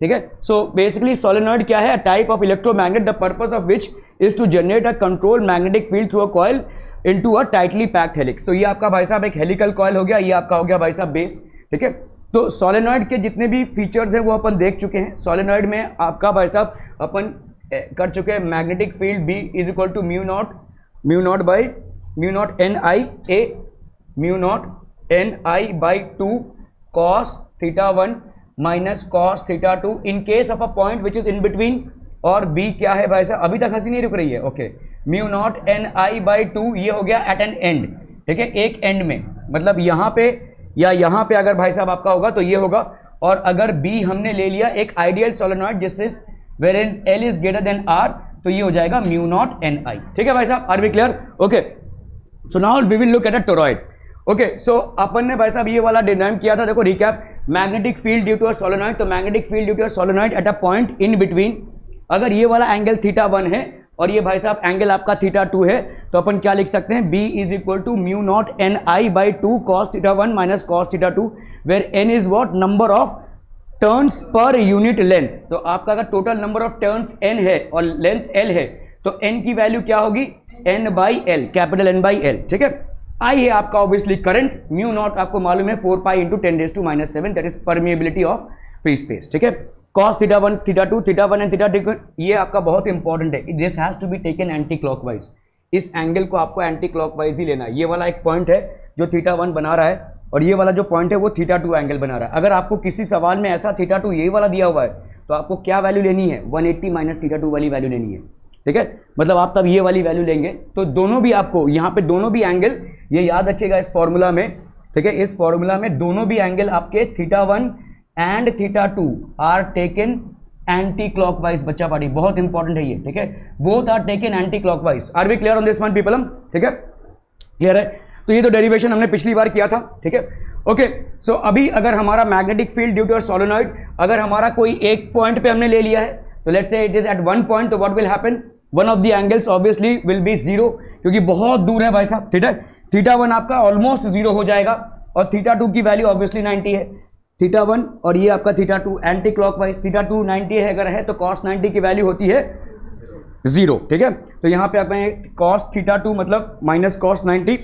ठीक है। So basically solenoid क्या है, type of electromagnet the purpose of which is to generate a control magnetic field through a coil into a tightly packed helix. तो ये आपका भाई साहब एक हेलिकल कॉइल हो गया, ये आपका हो गया भाई साहब बेस, ठीक है। तो सोलेनॉइड के जितने भी फीचर्स हैं वो अपन देख चुके हैं। सोलेनॉइड में आपका भाई साहब अपन कर चुके हैं magnetic field B is equal to mu not by mu not an I by 2 cos θ1 minus cos θ2 in case of a point which is in between, और B क्या है भाई साहब, अभी तक हंसी नहीं रुक रही है, okay. Mu not an I by 2 ये हो गया एट एन एंड, ठीक है, एक एंड में, मतलब यहाँ पे या यहाँ पे अगर भाई साहब आपका होगा तो ये होगा। और अगर B हमने ले लिया एक आइडियल सोलेनॉइड जिस is where an L is greater than R, तो ये हो जाएगा म्यू नॉट एन आई, ठीक है भाई साहब, are we clear, okay. So now we will look at a toroid, okay. सो अपन ने भाई साहब ये वाला डिनाइम किया था, देखो recap, magnetic field due to a solenoid, तो magnetic field due to a solenoid at a point in between, अगर ये वाला एंगल θ1 है और ये भाई साहब एंगल आपका θ2 है, तो अपन क्या लिख सकते हैं, B is equal to mu not an I by 2 cos θ1 minus cos θ2 where n is what, number of turns पर यूनिट लेंथ। तो आपका अगर total number of turns n है और लेंथ l है, तो n की वैल्यू क्या होगी, n by L, capital N by L, ठीक है। I है आपका ऑब्वियसली करंट, म्यू नॉट आपको मालूम है 4 pi into 10⁻⁷ that is permeability of free space, ठीक है। cos θ1 θ2 θ1 एंड θ2 ये आपका बहुत इंपॉर्टेंट है, this has to be taken anti clockwise, इस एंगल को आपको एंटी क्लॉकवाइज ही लेना है। ये वाला एक पॉइंट है जो θ1 बना रहा है और ये वाला जो पॉइंट है वो θ2 एंगल बना रहा है। अगर आपको किसी सवाल में ऐसा θ2 ये वाला दिया हुआ है तो आपको क्या वैल्यू लेनी है, 180 माइनस θ2 वाली वैल्यू लेनी है, ठीक है। मतलब आप तब ये वाली वैल्यू लेंगे, तो दोनों भी आपको यहाँ पे दोनों भी एंगल, ये याद रखिएगा इस फॉर्मूला में, ठीक है, इस फॉर्मूला में दोनों भी एंगल आपके θ1 and θ2 are taken anti clockwise, बच्चा पार्टी बहुत इंपॉर्टेंट है ये, ठीक है, both are taken anti clockwise, are we clear on this one people, ठीक है, क्लियर है। तो ये तो डेरिवेशन हमने पिछली बार किया था, ठीक है, ओके। सो अभी अगर हमारा magnetic field due to a solenoid, अगर हमारा कोई एक पॉइंट पे हमने ले लिया है, तो let's say it is at one point, तो what will happen, one of the angles obviously will be zero, क्योंकि बहुत दूर है भाई साहब, ठीक है। θ1 आपका ऑलमोस्ट जीरो हो जाएगा और θ2 की वैल्यू ऑब्वियसली 90 है, θ1 और ये आपका θ2 एंटी क्लॉकवाइज, θ2 90 है अगर है तो cos 90 की वैल्यू होती है जीरो, ठीक है। तो यहाँ पे आपका cos θ2 मतलब माइनस cos 90,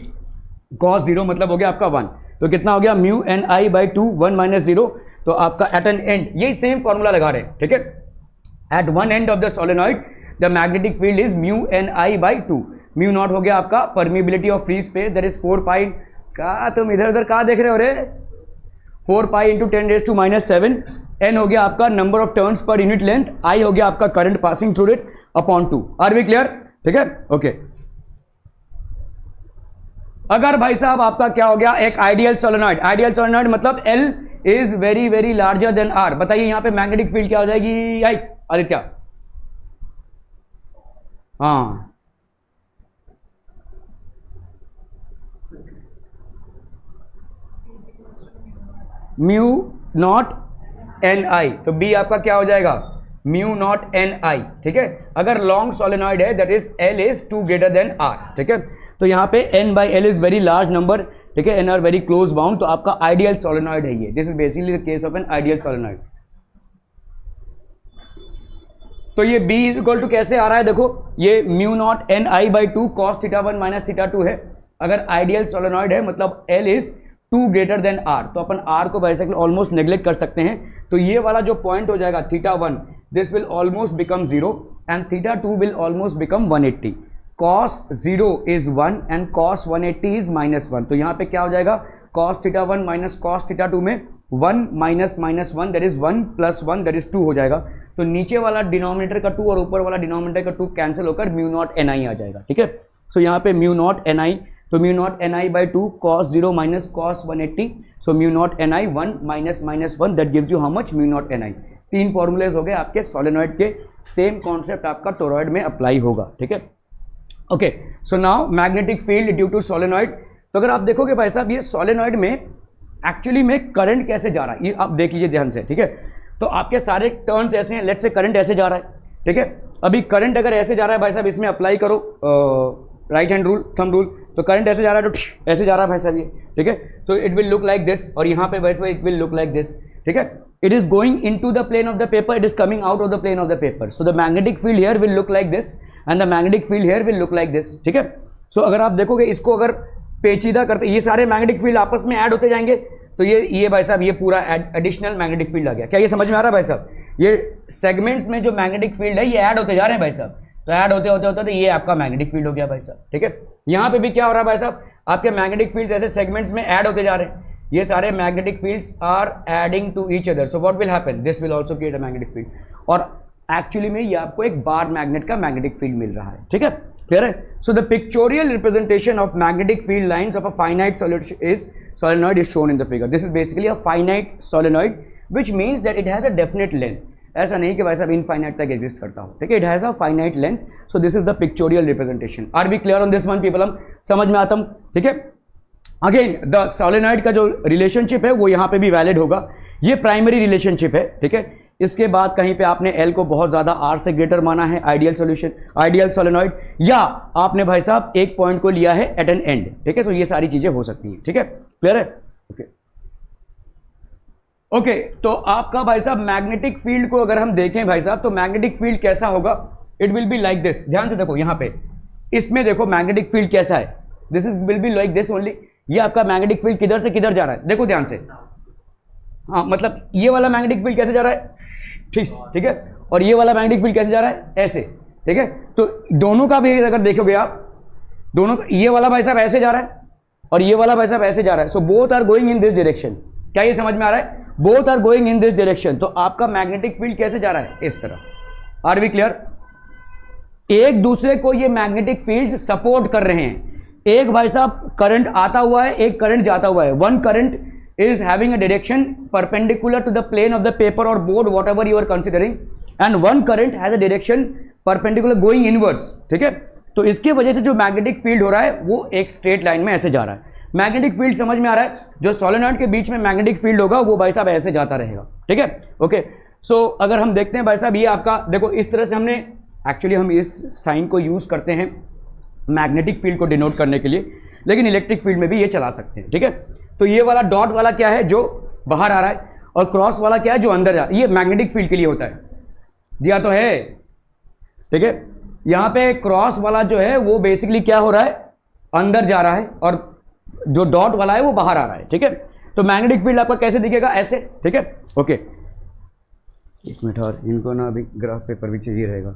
cos 0 मतलब हो गया आपका 1, तो कितना हो गया, mu N I by 2 1 minus 0, तो आपका एट एन एंड, यही सेम फॉर्मूला लगा रहे हैं, ठीक है। At one end of the solenoid the magnetic field is mu N I by 2, mu naught हो गया आपका permeability of free space that is 4 pi, का तुम इधर उधर कहाँ देख रहे हो रे, 4 पाई इंटू 10⁻⁷, n हो गया आपका नंबर ऑफ टर्न्स पर यूनिट लेंथ, I हो गया आपका current passing through it upon 2, are we clear, ठीक है, ओके। अगर भाई साहब आपका क्या हो गया, एक आइडियल सोलेनॉइड, आइडियल सोलेनॉइड मतलब L is very very larger than R, बताइए यहाँ पे मैग्नेटिक फील्ड क्या हो जाएगी, आई आदित्य, हाँ म्यू नॉट एन आई, तो B आपका क्या हो जाएगा, म्यू नॉट एन आई, ठीक है। अगर लॉन्ग सोलेनॉइड है that is L is 2 greater than R, ठीक है। तो यहाँ पे n by L is very large number, ठीक है, n are very close bound, तो आपका आइडियल सोलेनॉइड है ये, this is basically the case of an ideal solenoid. तो ये B इज इक्वल टू कैसे आ रहा है, देखो ये mu not an I by 2 cos θ1 minus θ2 है, अगर आइडियल सोलेनॉइड है मतलब L is 2 greater than R, तो अपन R को वैसे ऑलमोस्ट नेग्लेक्ट कर सकते हैं, तो ये वाला जो पॉइंट हो जाएगा θ1 this will almost become 0 and θ2 will almost become 180, cos 0 is 1 and cos 180 is -1, तो यहाँ पे क्या हो जाएगा, cos θ1 माइनस cos θ2 में 1 minus -1 that is 1 plus 1 that is 2 हो जाएगा, तो नीचे वाला डिनोमिनेटर का 2 और ऊपर वाला डिनोमिनेटर का 2 कैंसिल होकर म्यू नॉट एन आई आ जाएगा, ठीक है। सो यहाँ पे म्यू नॉट एन आई, तो mu not an I by 2 cos 0 minus cos 180, so mu not an I 1 minus -1 that gives you how much, mu not an I. तीन formulas हो गए आपके सोलेनॉइड के, सेम कॉन्सेप्ट आपका टोरॉइड में apply होगा, ठीक है, okay. So now magnetic field due to solenoid, तो अगर आप देखोगे भाई साहब ये सोलेनॉइड में एक्चुअली में करंट कैसे जा रहा है, ये आप देख लीजिए ध्यान से, ठीक है। तो आपके सारे टर्न्स ऐसे हैं, लेट्स से करंट ऐसे जा रहा है, ठीक है। अभी करंट अगर ऐसे जा रहा है भाई साहब, इसमें अप्लाई करो right hand rule, thumb rule, तो करंट ऐसे जा रहा है तो ऐसे जा रहा है भाई साहब ये, ठीक है। तो it will look like this, और यहाँ पे बैठे it will look like this, ठीक है, it is going into the plane of the paper, it is coming out of the plane of the paper, so the magnetic field here will look like this and the magnetic field here will look like this, ठीक है। सो अगर आप देखोगे इसको अगर पेचीदा करते, ये सारे मैग्नेटिक फील्ड आपस में ऐड होते जाएंगे, तो ये भाई साहब ये पूरा एडिशनल मैग्नेटिक फील्ड आ गया। क्या ये समझ में आ रहा है भाई साहब? ये सेगमेंट्स में जो मैग्नेटिक फील्ड है ये ऐड होते जा रहे हैं भाई साहब, तो ऐड होते होते होते तो ये आपका मैग्नेटिक फील्ड हो गया भाई साहब, ठीक है। यहाँ पे भी क्या हो रहा है भाई साहब, आपके मैग्नेटिक फील्ड ऐसे सेगमेंट्स में ऐड होते जा रहे हैं, ये सारे magnetic fields are adding to each other, so what will happen, this will also create a magnetic field, और एक्चुअली में ये आपको एक बार मैग्नेट का मैग्नेटिक फील्ड मिल रहा है, ठीक है, क्लियर है। So the pictorial representation of magnetic field lines of a finite solenoid is shown in the figure. This is basically a finite solenoid which means that it has a definite length. ऐसा नहीं कि भाई साहब infinite तक exist करता हो, ठीक है, it has a finite length, so this is the pictorial representation. Are be clear on this one people? हम समझ में आता हूं, ठीक है। अगेन द सोलेनॉइड का जो रिलेशनशिप है वो यहां पे भी वैलिड होगा, ये प्राइमरी रिलेशनशिप है, ठीक है। इसके बाद कहीं पे आपने एल को बहुत ज्यादा आर से ग्रेटर माना है, आइडियल सॉल्यूशन, आइडियल सोलेनॉइड, या आपने भाई साहब एक पॉइंट को लिया है एट एन एंड, ठीक है, तो ये सारी चीजें हो सकती हैं, ठीक है, क्लियर है, ओके ओके। तो आपका भाई साहब मैग्नेटिक फील्ड को अगर हम देखें भाई साहब, तो मैग्नेटिक फील्ड कैसा होगा, it will be like this, ध्यान से देखो यहां पे, इसमें देखो मैग्नेटिक फील्ड कैसा है, this is will be like this only. ये आपका मैग्नेटिक फील्ड किधर से किधर जा रहा है, देखो ध्यान से, हाँ मतलब ये वाला मैग्नेटिक फील्ड कैसे जा रहा है, ठीक है, और ये वाला मैग्नेटिक फील्ड कैसे जा रहा है, ऐसे, ठीक है। तो दोनों का भी अगर देखोगे आप, दोनों ये वाला भाई साहब ऐसे जा रहा है और ये वाला भाई साहब ऐसे जा रहा है, so both are going in this direction. क्या ये समझ में आ रहा है, both are going in this direction, तो आपका मैग्नेटिक फील्ड कैसे जा रहा है, इस तरह। Are we clear? एक दूसरे को ये मैग्नेटिक फील्ड्स सपोर्ट कर रहे हैं, एक भाई साहब करंट आता हुआ है, एक करंट जाता हुआ है, one current is having a direction perpendicular to the plane of the paper or board whatever you are considering, and one current has a direction perpendicular going inwards, ठीक है। तो इसके वजह से जो मैग्नेटिक फील्ड हो रहा है वो एक स्ट्रेट लाइन में ऐसे जा रहा है। मैग्नेटिक फील्ड समझ में आ रहा है, जो सोलेनॉइड के बीच में मैग्नेटिक फील्ड होगा वो भाई साहब ऐसे जाता रहेगा, ठीक है, ओके। सो अगर हम देखते हैं भाई साहब, ये आपका देखो इस तरह से हमने एक्चुअली हम इस साइन को यूज करते हैं मैग्नेटिक फील्ड को डिनोट करने के लिए, लेकिन इलेक्ट्रिक फील्ड में भी ये चला सकते हैं, ठीक है। तो ये वाला डॉट वाला क्या है, जो बाहर आ रहा है, और क्रॉस वाला क्या है, जो अंदर जा रहा है, ये मैग्नेटिक फील्ड के लिए होता है, दिया तो है, ठीक है। यहां पे क्रॉस वाला जो है वो बेसिकली क्या हो रहा है, अंदर जा रहा है, और जो डॉट वाला है वो बाहर आ रहा है, ठीक है। तो मैग्नेटिक फील्ड आपका कैसे दिखेगा, ऐसे, ठीक है, ओके। एक मिनट और, इनको ना अभी ग्राफ पेपर भी चाहिए रहेगा।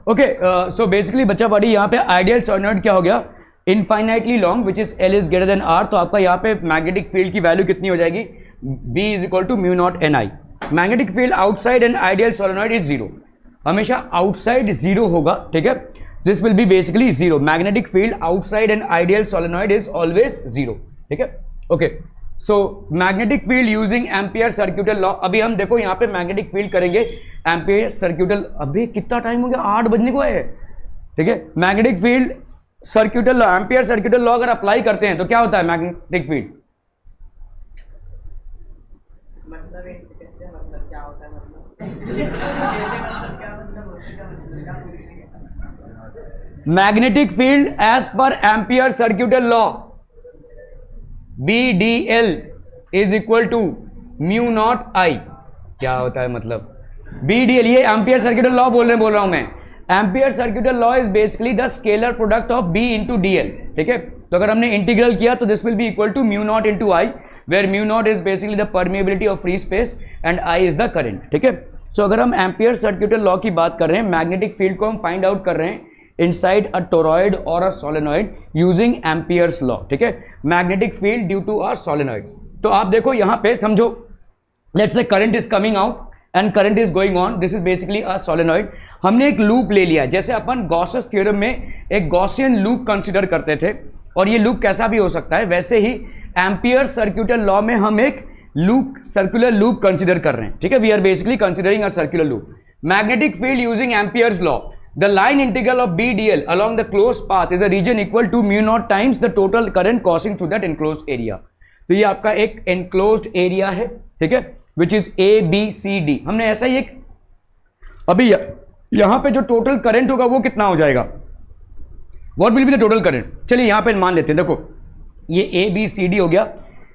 ओके सो बेसिकली बच्चा पढ़ी यहाँ पे आइडियल सोलेनॉइड क्या हो गया, infinitely long which is L is greater than R. तो आपका यहाँ पे मैग्नेटिक फील्ड की वैल्यू कितनी हो जाएगी, B is equal to mu not an I. Magnetic field outside an ideal solenoid is zero, हमेशा आउटसाइड जीरो होगा, ठीक है, this will be basically zero. Magnetic field outside an ideal solenoid is always zero, ठीक है। Okay so magnetic field using Ampere circuital law. अभी हम देखो यहाँ पे मैग्नेटिक फील्ड करेंगे एम्पियर सर्क्यूटल, अभी कितना टाइम हो गया, 8 बजने को है, ठीक है। Magnetic field सर्क्यूटल law, ampere circuital law अगर अप्लाई करते हैं तो क्या होता है मैग्नेटिक फील्ड, मतलब क्या होता है, magnetic field as per Ampere circuital law BDL is equal to mu not I. क्या होता है मतलब BDL, ये एम्पियर सर्क्यूटल लॉ बोल रहा हूं मैं। Ampere circuital law is basically the scalar product of B into DL, ठीक है। तो अगर हमने इंटीग्रल किया तो this will be equal to mu not into I, where mu not is basically the permeability of free space and I is the current, ठीक है। सो अगर हम एम्पियर सर्क्यूटल लॉ की बात कर रहे हैं, मैग्नेटिक फील्ड को हम फाइंड आउट कर रहे हैं inside a toroid or a solenoid using Ampere's law, ठीक है, magnetic field due to a solenoid. तो आप देखो यहाँ पे समझो, let's say current is coming out and current is going on, this is basically a solenoid. हमने एक लूप ले लिया, जैसे अपन गॉसेस थ्योरम में एक गॉसियन लूप कंसीडर करते थे, और ये लूप कैसा भी हो सकता है, वैसे ही एम्पियर सर्क्यूटल लॉ में हम एक लूप, सर्कुलर लूप कंसीडर कर रहे हैं, ठीक है। We are basically considering a circular loop. Magnetic field using Ampere's law, the line integral of BDL along the closed path is a region equal to mu naught times the total current coursing through that enclosed area। तो ये आपका एक enclosed area है, ठीक है, which is ABCD। हमने ऐसा ही एक, अभी यहां पे जो टोटल करंट होगा वो कितना हो जाएगा, what will be the total current। चलिए यहां पे मान लेते हैं, देखो ये ABCD हो गया,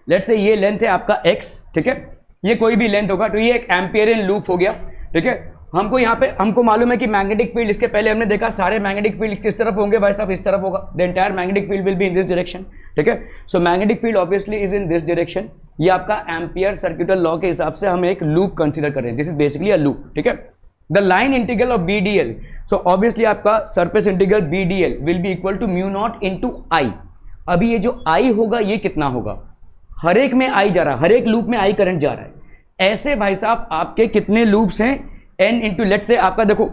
लेट्स से ये लेंथ है आपका X, ठीक है, ये कोई भी लेंथ होगा, तो ये एक एम्पियरियन लूप हो गया, ठीक है। हमको यहाँ पे हमको मालूम है कि मैग्नेटिक फील्ड, इसके पहले हमने देखा सारे मैग्नेटिक फील्ड किस तरफ होंगे भाई साहब, इस तरफ होगा, the entire magnetic field will be in this direction, ठीक है। सो magnetic field obviously is in this direction. ये आपका एम्पियर सर्क्यूटल लॉ के हिसाब से हम एक लूप कंसीडर कर रहे हैं, this is basically a loop, ठीक है। The line integral of BDL, so obviously आपका surface integral BDL will be equal to mu not into I. अभी ये जो आई होगा ये कितना होगा, हर एक में आई जा रहा है, हर एक लूप में आई करंट जा रहा है। ऐसे भाई साहब आपके कितने लूप्स हैं, n इंटू, लेट से आपका देखो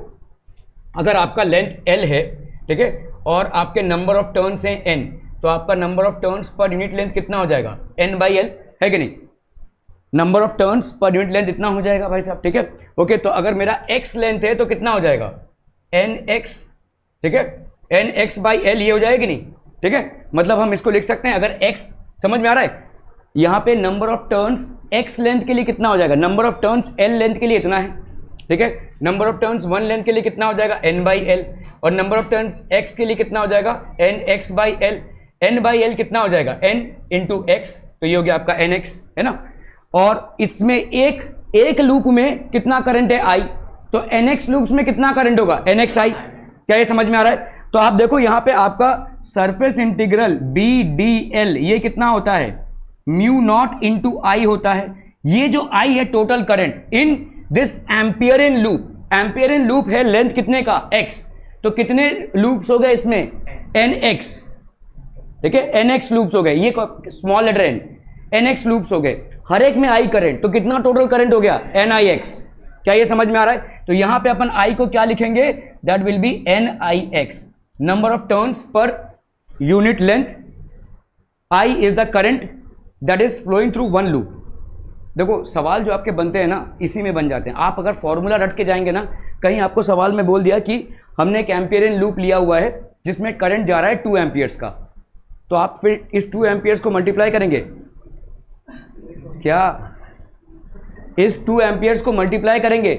अगर आपका लेंथ L है, ठीक है, और आपके नंबर ऑफ टर्न्स हैं n, तो आपका नंबर ऑफ टर्न्स पर यूनिट लेंथ कितना हो जाएगा, n बाई एल, है कि नहीं। नंबर ऑफ टर्न्स पर यूनिट लेंथ इतना हो जाएगा भाई साहब, ठीक है। ओके तो अगर मेरा x लेंथ है तो कितना हो जाएगा, nx, ठीक है, nx बाई एल, ये हो जाएगी नहीं, ठीक है। मतलब हम इसको लिख सकते हैं, अगर x समझ में आ रहा है, यहाँ पे number of turns x length के लिए कितना हो जाएगा, number of turns l length के लिए इतना है, ठीक है। नंबर ऑफ टर्न्स 1 लेंथ के लिए कितना हो जाएगा, n बाई एल, और नंबर ऑफ टर्न्स x के लिए कितना हो जाएगा, nx by L. n by L कितना हो जाएगा, n इंटू एक्स, तो ये हो गया आपका nx, है ना। और इसमें एक लूप में कितना करंट है, i, तो nx लूप्स में कितना करंट होगा, nxi। क्या ये समझ में आ रहा है। तो आप देखो यहाँ पे आपका सरफेस इंटीग्रल BDL ये कितना होता है, म्यू नॉट इंटू आई होता है। ये जो i है total current in this Amperian loop, Amperian loop है लेंथ कितने का, x, तो कितने लूप्स हो गए इसमें, nx, ठीक है, nx लूप्स हो गए, ये small letter n, nx loops हो गए, हर एक में i करंट, तो कितना टोटल करंट हो गया, nix। क्या ये समझ में आ रहा है। तो यहां पे अपन i को क्या लिखेंगे, that will be nix, number of turns पर unit length, i is the current that is flowing through one loop. देखो सवाल जो आपके बनते हैं ना इसी में बन जाते हैं। आप अगर फॉर्मूला रट के जाएंगे ना, कहीं आपको सवाल में बोल दिया कि हमने एक एम्पियरियन लूप लिया हुआ है जिसमें करंट जा रहा है 2 एम्पियर्स का, तो आप फिर इस 2 एम्पियर्स को मल्टीप्लाई करेंगे, क्या इस 2 एम्पियर्स को मल्टीप्लाई करेंगे।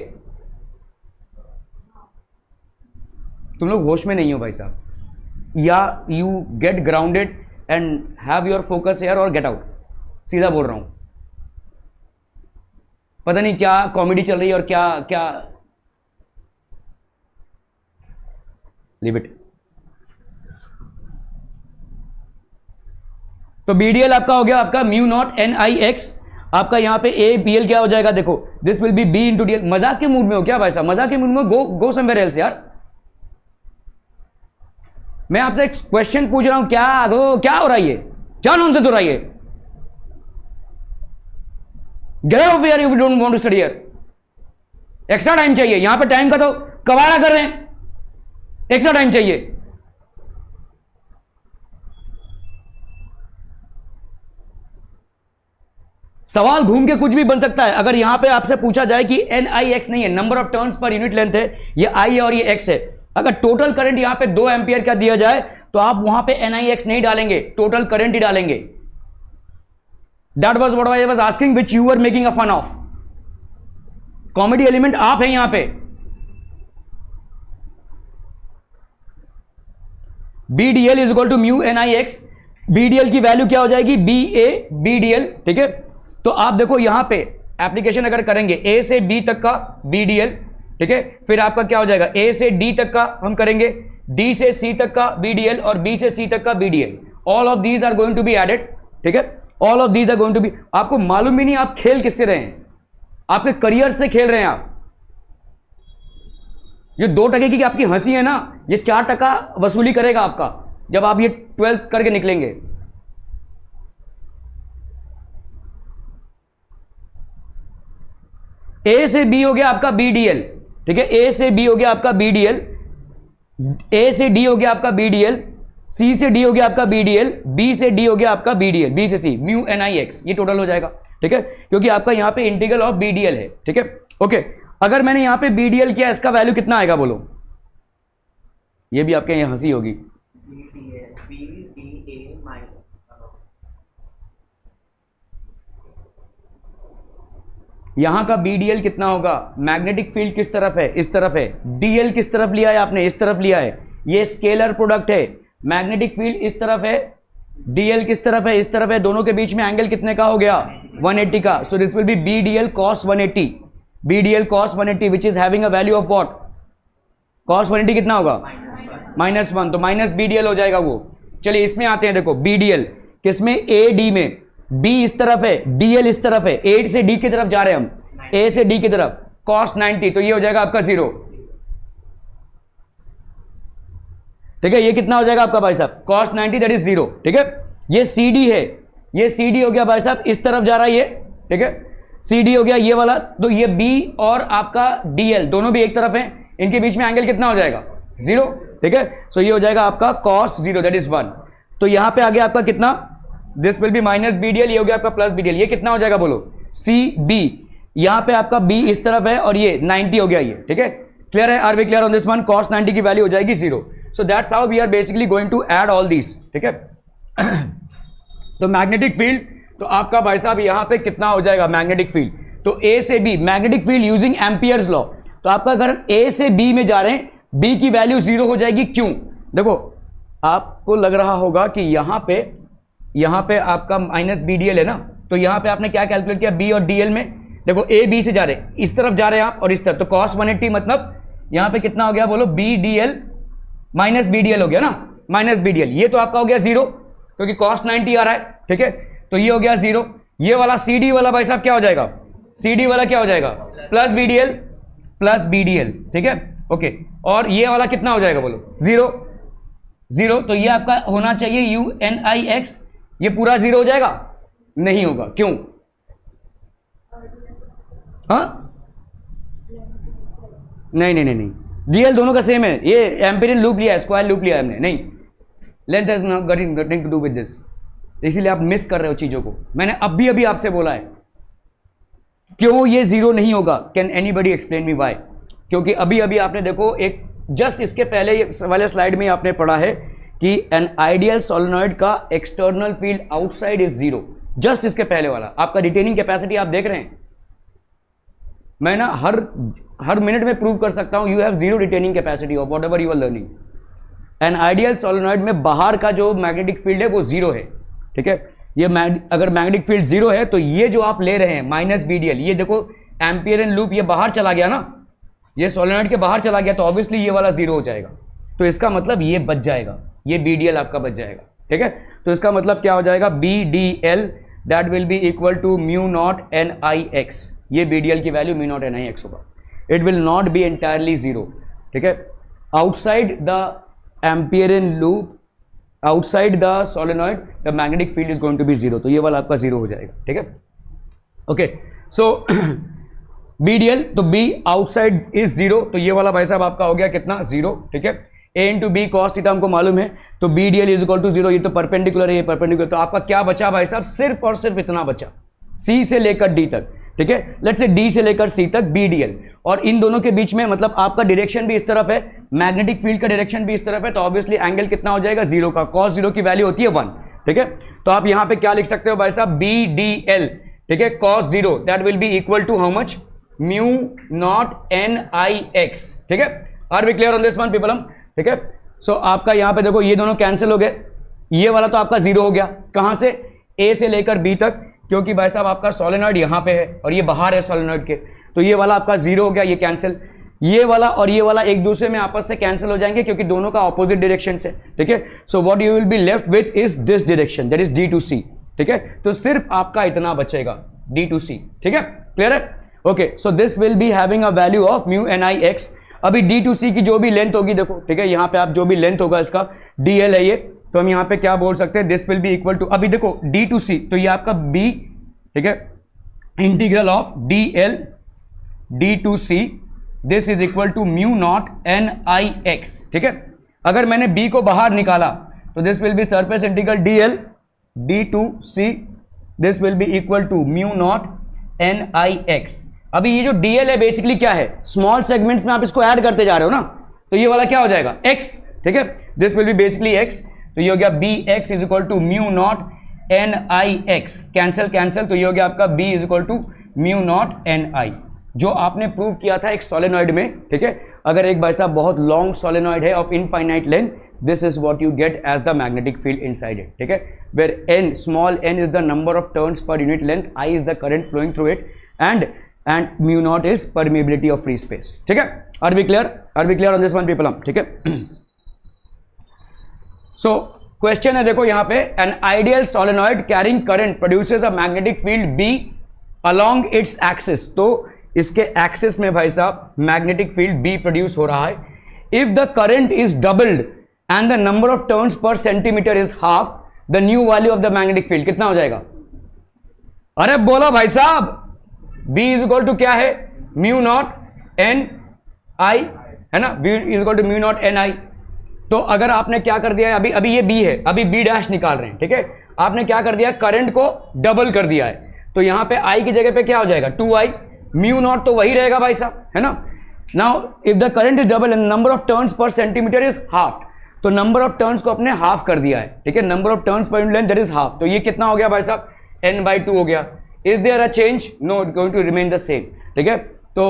तुम लोग होश में नहीं हो भाई साहब, या you get grounded and have your focus here और गेट आउट, सीधा बोल रहा हूं। पता नहीं क्या कॉमेडी चल रही है और क्या क्या, लीव इट। तो BDL आपका हो गया आपका म्यू नॉट nix, आपका यहां पे ABL क्या हो जाएगा, देखो this will B B into DL। मजाक के मूड में हो क्या भाई साहब, मजाक के मूड में, गो समवेयर एल्स यार, मैं आपसे एक क्वेश्चन पूछ रहा हूं, क्या हो रहा है ये, क्या नॉनसेंस हो रहा है ये? Get out of here if you don't want to study here. Extra time चाहिए यहां पे, टाइम का तो कबाड़ा कर रहे हैं, एक्स्ट्रा टाइम चाहिए। सवाल घूम के कुछ भी बन सकता है। अगर यहां पे आपसे पूछा जाए कि NIx नहीं है, नंबर ऑफ टर्न्स पर यूनिट लेंथ है, ये I है और ये X है, अगर टोटल करंट यहां पे 2 एम्पियर का दिया जाए तो आप वहां पे NIx नहीं डालेंगे, टोटल करंट ही डालेंगे। That was what I was asking, which you were making a fun of. Comedy element आप हैं यहां पे। BDL is equal to mu NIx। BDL की वैल्यू क्या हो जाएगी, BA BDL, ठीक है। तो आप देखो यहां पे एप्लीकेशन अगर करेंगे A से B तक का BDL, ठीक है, फिर आपका क्या हो जाएगा, A से D तक का हम करेंगे, D से C तक का BDL और B से C तक का BDL। All of these are going to be added, ठीक है, all of these are going to be. आपको मालूम भी नहीं आप खेल किससे रहे हैं, आपके करियर से खेल रहे हैं आप। ये 2% की आपकी हंसी है ना, ये 4% वसूली करेगा आपका जब आप ये 12th करके निकलेंगे। A से B हो गया आपका BDL, ठीक है, A से B हो गया आपका BDL, A से D हो गया आपका BDL, C से D हो गया आपका BDL, B से D हो गया आपका BDL, B से C म्यू NIx, ये टोटल हो जाएगा, ठीक है, क्योंकि आपका यहां पे इंटीग्रल ऑफ BDL है, ठीक है। ओके, अगर मैंने यहां पे BDL किया, इसका वैल्यू कितना आएगा बोलो? ये भी आपके यहां हंसी होगी। यहां का BDL कितना होगा? मैग्नेटिक फील्ड किस तरफ है? इस तरफ है। DL किस तरफ लिया है आपने? इस तरफ लिया है। ये स्केलर प्रोडक्ट है। मैग्नेटिक फील्ड इस तरफ है, DL किस तरफ है? इस तरफ है। दोनों के बीच में एंगल कितने का हो गया? 180 का। सो this will B BDL cos 180, BDL cos 180 which is having a value of what? cos 180 कितना होगा? -1, तो माइनस BDL हो जाएगा वो। चलिए इसमें आते हैं, देखो BDL किसमें? AD में। B इस तरफ है, DL इस तरफ है, A से D की तरफ जा रहे हैं हम, A से D की तरफ, cos 90, तो ये हो जाएगा आपका 0, ठीक है। ये कितना हो जाएगा आपका भाई साहब? cos 90 दैट इज 0, ठीक है। ये CD है, ये CD हो गया भाई साहब, इस तरफ जा रहा है ये, ठीक है, CD हो गया ये वाला। तो ये B और आपका DL दोनों भी एक तरफ हैं, इनके बीच में एंगल कितना हो जाएगा? 0, ठीक है। सो ये हो जाएगा आपका cos 0 दैट इज 1। तो यहां पे आ गया आपका कितना? This will be minus BDL, ये हो गया आपका प्लस BDL। ये कितना हो जाएगा बोलो? CB। यहां पे आपका B इस तरफ है और ये 90 हो गया ये, ठीक है। क्लियर है? Are we clear on this one? cos 90 की वैल्यू हो जाएगी 0। So that's how we are basically going to add all these, ठीक है। तो मैग्नेटिक फील्ड, तो आपका भाई साहब यहां पे कितना हो जाएगा मैग्नेटिक फील्ड? तो A से B magnetic field using Ampere's law. तो आपका अगर A से B में जा रहे हैं, B की वैल्यू 0 हो जाएगी। क्यों? देखो आपको लग रहा होगा कि यहां पे आपका माइनस BDL है ना, तो यहां पे आपने क्या कैलकुलेट किया? B और DL में देखो A B से जा रहे हैं, इस तरफ जा रहे हैं आप और इस तरफ, तो cos 180 मतलब यहां पे कितना हो गया बोलो? BDL माइनस BDL हो गया ना, माइनस BDL। ये तो आपका हो गया 0 क्योंकि cos 90 आ रहा है, ठीक है। तो ये हो गया 0। ये वाला CD वाला भाई साहब क्या हो जाएगा? CD वाला क्या हो जाएगा? प्लस BDL, ठीक है, ओके। और ये वाला कितना हो जाएगा बोलो? 0। तो ये आपका होना चाहिए UNIx, ये पूरा 0 हो जाएगा? नहीं होगा। क्यों? हाँ, नहीं, DL दोनों का सेम है। ये एम्पिरियन लूप लिया है, स्क्वायर लूप लिया है हमने, नहीं। Length has nothing to do with this, इसीलिए आप मिस कर रहे हो चीजों को। मैंने अभी आपसे बोला है क्यों ये 0 नहीं होगा। Can anybody explain me why? क्योंकि अभी आपने देखो एक जस्ट इसके पहले वाले स्लाइड में आपने पढ़ा है कि एन आइडियल सोलेनॉइड का external field outside is 0। Just इसके पहले वाला आपका रिटेनिंग कैपेसिटी आप देख रहे हैं। मैं ना हर मिनट में प्रूव कर सकता हूं you have 0 retaining capacity of whatever you are learning. An ideal solenoid में बाहर का जो मैग्नेटिक फील्ड है वो 0 है, ठीक है। ये अगर मैग्नेटिक फील्ड 0 है तो ये जो आप ले रहे हैं माइनस BDL, ये देखो एम्पियरन लूप ये बाहर चला गया ना, ये सोलेनॉइड के बाहर चला गया, तो ऑब्वियसली ये वाला 0 हो जाएगा। तो इसका मतलब ये बच जाएगा, ये BDL आपका बच जाएगा, ठीक है। तो इसका मतलब क्या हो जाएगा? BDL that will be equal to mu naught NIx। ये BDL की वैल्यू म्यू नॉट NIx होगा। It will not be entirely 0, ठीक है। Outside the Amperian loop outside the solenoid the magnetic field is going to be zero, तो ये वाला आपका zero हो जाएगा, ठीक है। Okay, so B D L, तो बी आउटसाइड इज जीरो, तो ये वाला भाई साहब आपका हो गया कितना, जीरो, ठीक है। A into B cos theta हमको मालूम है, तो B D L is equal to zero, ये तो परपेंडिकुलर है, ये परपेंडिकुलर, तो आपका क्या बचा भाई साहब, सिर्फ और सिर्फ इतना बचा, सी से लेकर डी तक, ठीक है। लेट्स से डी से लेकर सी तक बी डी एल, और इन दोनों के बीच में मतलब आपका डायरेक्शन भी इस तरफ है, मैग्नेटिक फील्ड का डायरेक्शन भी इस तरफ है, तो ऑब्वियसली एंगल कितना हो जाएगा, जीरो का, कॉस जीरो की वैल्यू होती है 1, ठीक है। तो आप यहां पे क्या लिख सकते हो भाई साहब, बी डी एल, ठीक है, cos zero that will be equal to how much, mu not an I X, ठीक है। Are we clear on this one people हम, ठीक है। सो आपका यहां पे देखो ये दोनों कैंसिल हो गए, ये वाला तो आपका जीरो हो गया, कहां से, ए से लेकर बी तक, क्योंकि भाई साहब आपका सोलेनॉइड यहां पे है और ये बाहर है सोलेनॉइड के, तो ये वाला आपका जीरो हो गया, ये कैंसिल, ये वाला और ये वाला एक दूसरे में आपस से कैंसिल हो जाएंगे क्योंकि दोनों का ऑपोजिट डायरेक्शन से, ठीक है। So what you will be left with is this direction, that is D to C, ठीक है। तो सिर्फ आपका इतना बचेगा, डी टू सी, ठीक है, क्लियर है। Okay, so this will be having a value of mu N I X. अभी डी टू सी की जो भी लेंथ होगी देखो, ठीक है, यहाँ पे आप जो भी लेंथ होगा इसका डी एल है ये, तो हम यहाँ पे क्या बोल सकते हैं, this will be equal to, अभी देखो डी टू सी, तो ये आपका बी, ठीक है, integral of D L D to C, this is equal to mu not an I X, ठीक है। अगर मैंने बी को बाहर निकाला तो this will be surface integral D L D to C, this will be equal to mu not an I X. अभी ये जो डीएल है बेसिकली क्या है, स्मॉल सेगमेंट्स में आप इसको ऐड करते जा रहे हो ना, तो ये वाला क्या हो जाएगा, x, ठीक है, this will be basically x, तो ये हो गया B X is equal to mu not an I X, cancel cancel, तो ये हो गया आपका b is equal to mu not an I, जो आपने प्रूव किया था एक सोलेनॉइड में, ठीक है। अगर एक भाई साहब बहुत लॉन्ग सोलेनॉइड है of infinite length, this is what you get as the magnetic field inside it, ठीक है, where n, small n is the number of turns पर unit length, i is the current flowing through it, and mu naught is permeability of free space, ठीक है। Are we clear on this one people, ठीक है। So question है देखो यहाँ पे, an ideal solenoid carrying current produces a magnetic field B along its axis, तो इसके axis में भाई साहब magnetic field B produce हो रहा है, if the current is doubled and the number of turns per centimeter is half, the new value of the magnetic field कितना हो जाएगा, अरे बोलो भाई साहब, B इज इक्वल टू क्या है, म्यू नॉट एन आई, है ना, B is equal to mu not an I. तो अगर आपने क्या कर दिया है, अभी ये B है, अभी B डैश निकाल रहे हैं, ठीक है, आपने क्या कर दिया, करंट को डबल कर दिया है, तो यहां पे I की जगह पे क्या हो जाएगा, 2I, म्यू नॉट तो वही रहेगा भाई साहब, है ना। Now if the current is double and number of turns पर सेंटीमीटर इज हाफ, तो नंबर ऑफ टर्न्स को अपने हाफ कर दिया है, ठीक है, नंबर ऑफ टर्न्स पर unit length that is half, तो ये कितना हो गया भाई साहब, n/2 हो गया। Is there a change? No, it's going to remain the same, ठीक है। तो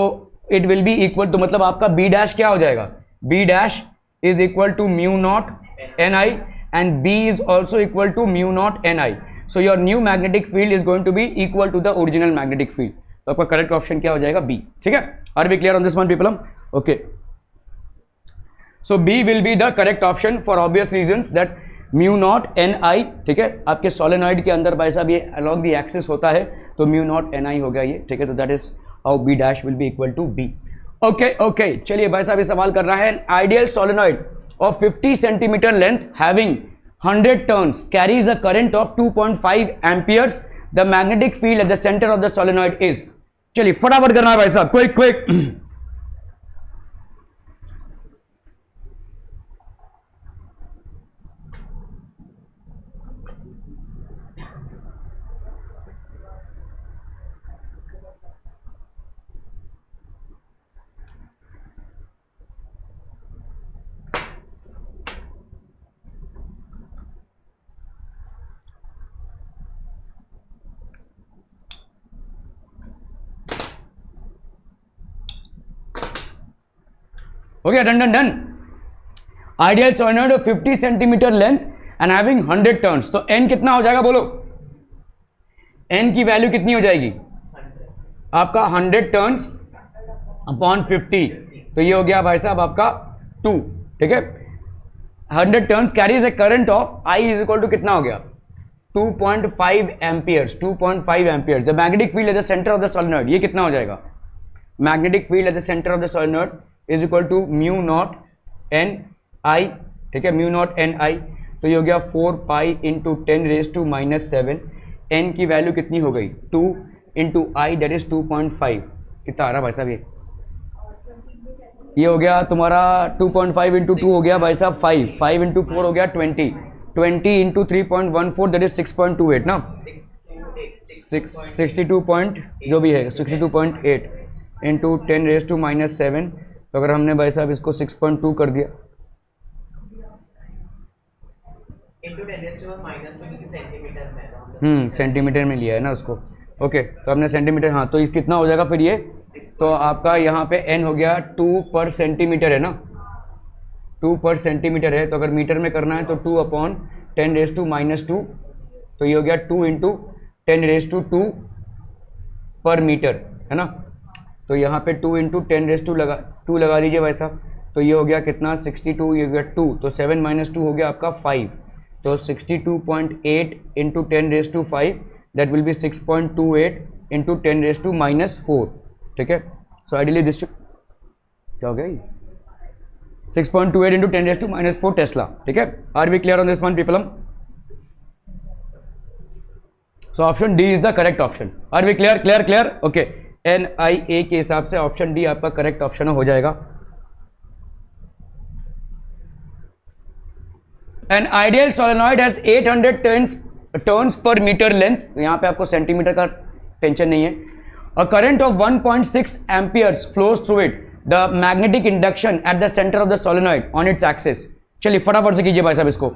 it will be equal to, मतलब आपका B डैश क्या हो जाएगा, B dash is equal to mu naught Ni and B is also equal to mu naught Ni. So your new magnetic field is going to be equal to the original magnetic field. तो आपका correct option क्या हो जाएगा, B, ठीक है। Are we clear on this one people? Okay. So B will be the correct option for obvious reasons that mu not an I, ठीक है, आपके सोलेनॉइड के अंदर भाई साहब ये अलॉन्ग दी एक्सिस होता है, तो म्यू नॉट एन आई हो गया ये, ठीक है, तो that is how B dash will be equal to B. Okay okay, चलिए भाई साहब ये सवाल कर रहा है, ideal solenoid of 50 centimetre length having 100 turns carries a current of 2.5 amperes, the magnetic field at the centre of the solenoid is, चलिए फटाफट करना है भाई साहब, quick quick. Okay, done. Ideal solenoid of 50 centimetre length and having 100 turns, तो n कितना हो जाएगा बोलो, n की वैल्यू कितनी हो जाएगी, आपका 100 टर्न्स अपॉन 50, तो ये हो गया भाई साहब आपका 2, ठीक है। 100 turns carries a current of I is equal to कितना हो गया, 2.5 amperes, 2.5 amperes. The magnetic field at the centre of the solenoid, ये कितना हो जाएगा, magnetic field at the centre of the solenoid is equal to mu not an I, ठीक है, mu not an I, तो ये हो गया 4 पाई इंटू 10⁻⁻⁷। एन की वैल्यू कितनी हो गई 2 इंटू आई दैट इज 2.5, कितना आ रहा भाई साहब ये हो गया तुम्हारा 2.5 इंटू 2 हो गया भाई साहब 5 इंटू 4 हो गया 20 इंटू 3.14 दैट इज 6.28 ना, 62 पॉइंट जो भी है 62.8 इंटू 10⁻⁷। तो अगर हमने भाई साहब इसको 6.2 कर दिया सेंटीमीटर में लिया है ना उसको, ओके तो हमने सेंटीमीटर, हाँ तो इस कितना हो जाएगा फिर ये, तो आपका यहाँ पे n हो गया 2 पर सेंटीमीटर है ना, 2 पर सेंटीमीटर है, तो अगर मीटर में करना है तो 2/10⁻², तो ये हो गया 2 इंटू 10⁻² पर मीटर है ना, तो यहाँ पे 2 इंटू 10⁻² लगा लीजिए भाई साहब, तो ये हो गया कितना 62, ये हो गया 2, तो 7 - 2 हो गया आपका 5, तो 62.8 into 10⁻⁵ that will B 6.28 into 10⁻⁻⁴, ठीक है। सो आइडियली दिस क्या हो गया 6.28 इंटू 10⁻⁻⁴ टेस्ला, ठीक है। Are we clear on this one people? So option D is the correct option. Are we clear clear clear? Okay, NIA के हिसाब से ऑप्शन डी आपका करेक्ट ऑप्शन हो जाएगा। An ideal solenoid has 800 turns per meter length, यहाँ पे आपको centimetre का टेंशन नहीं है। A current of 1.6 amperes flows through it. The magnetic induction at the center of the solenoid on its axis. चलिए फटाफट से कीजिए भाई साहब इसको।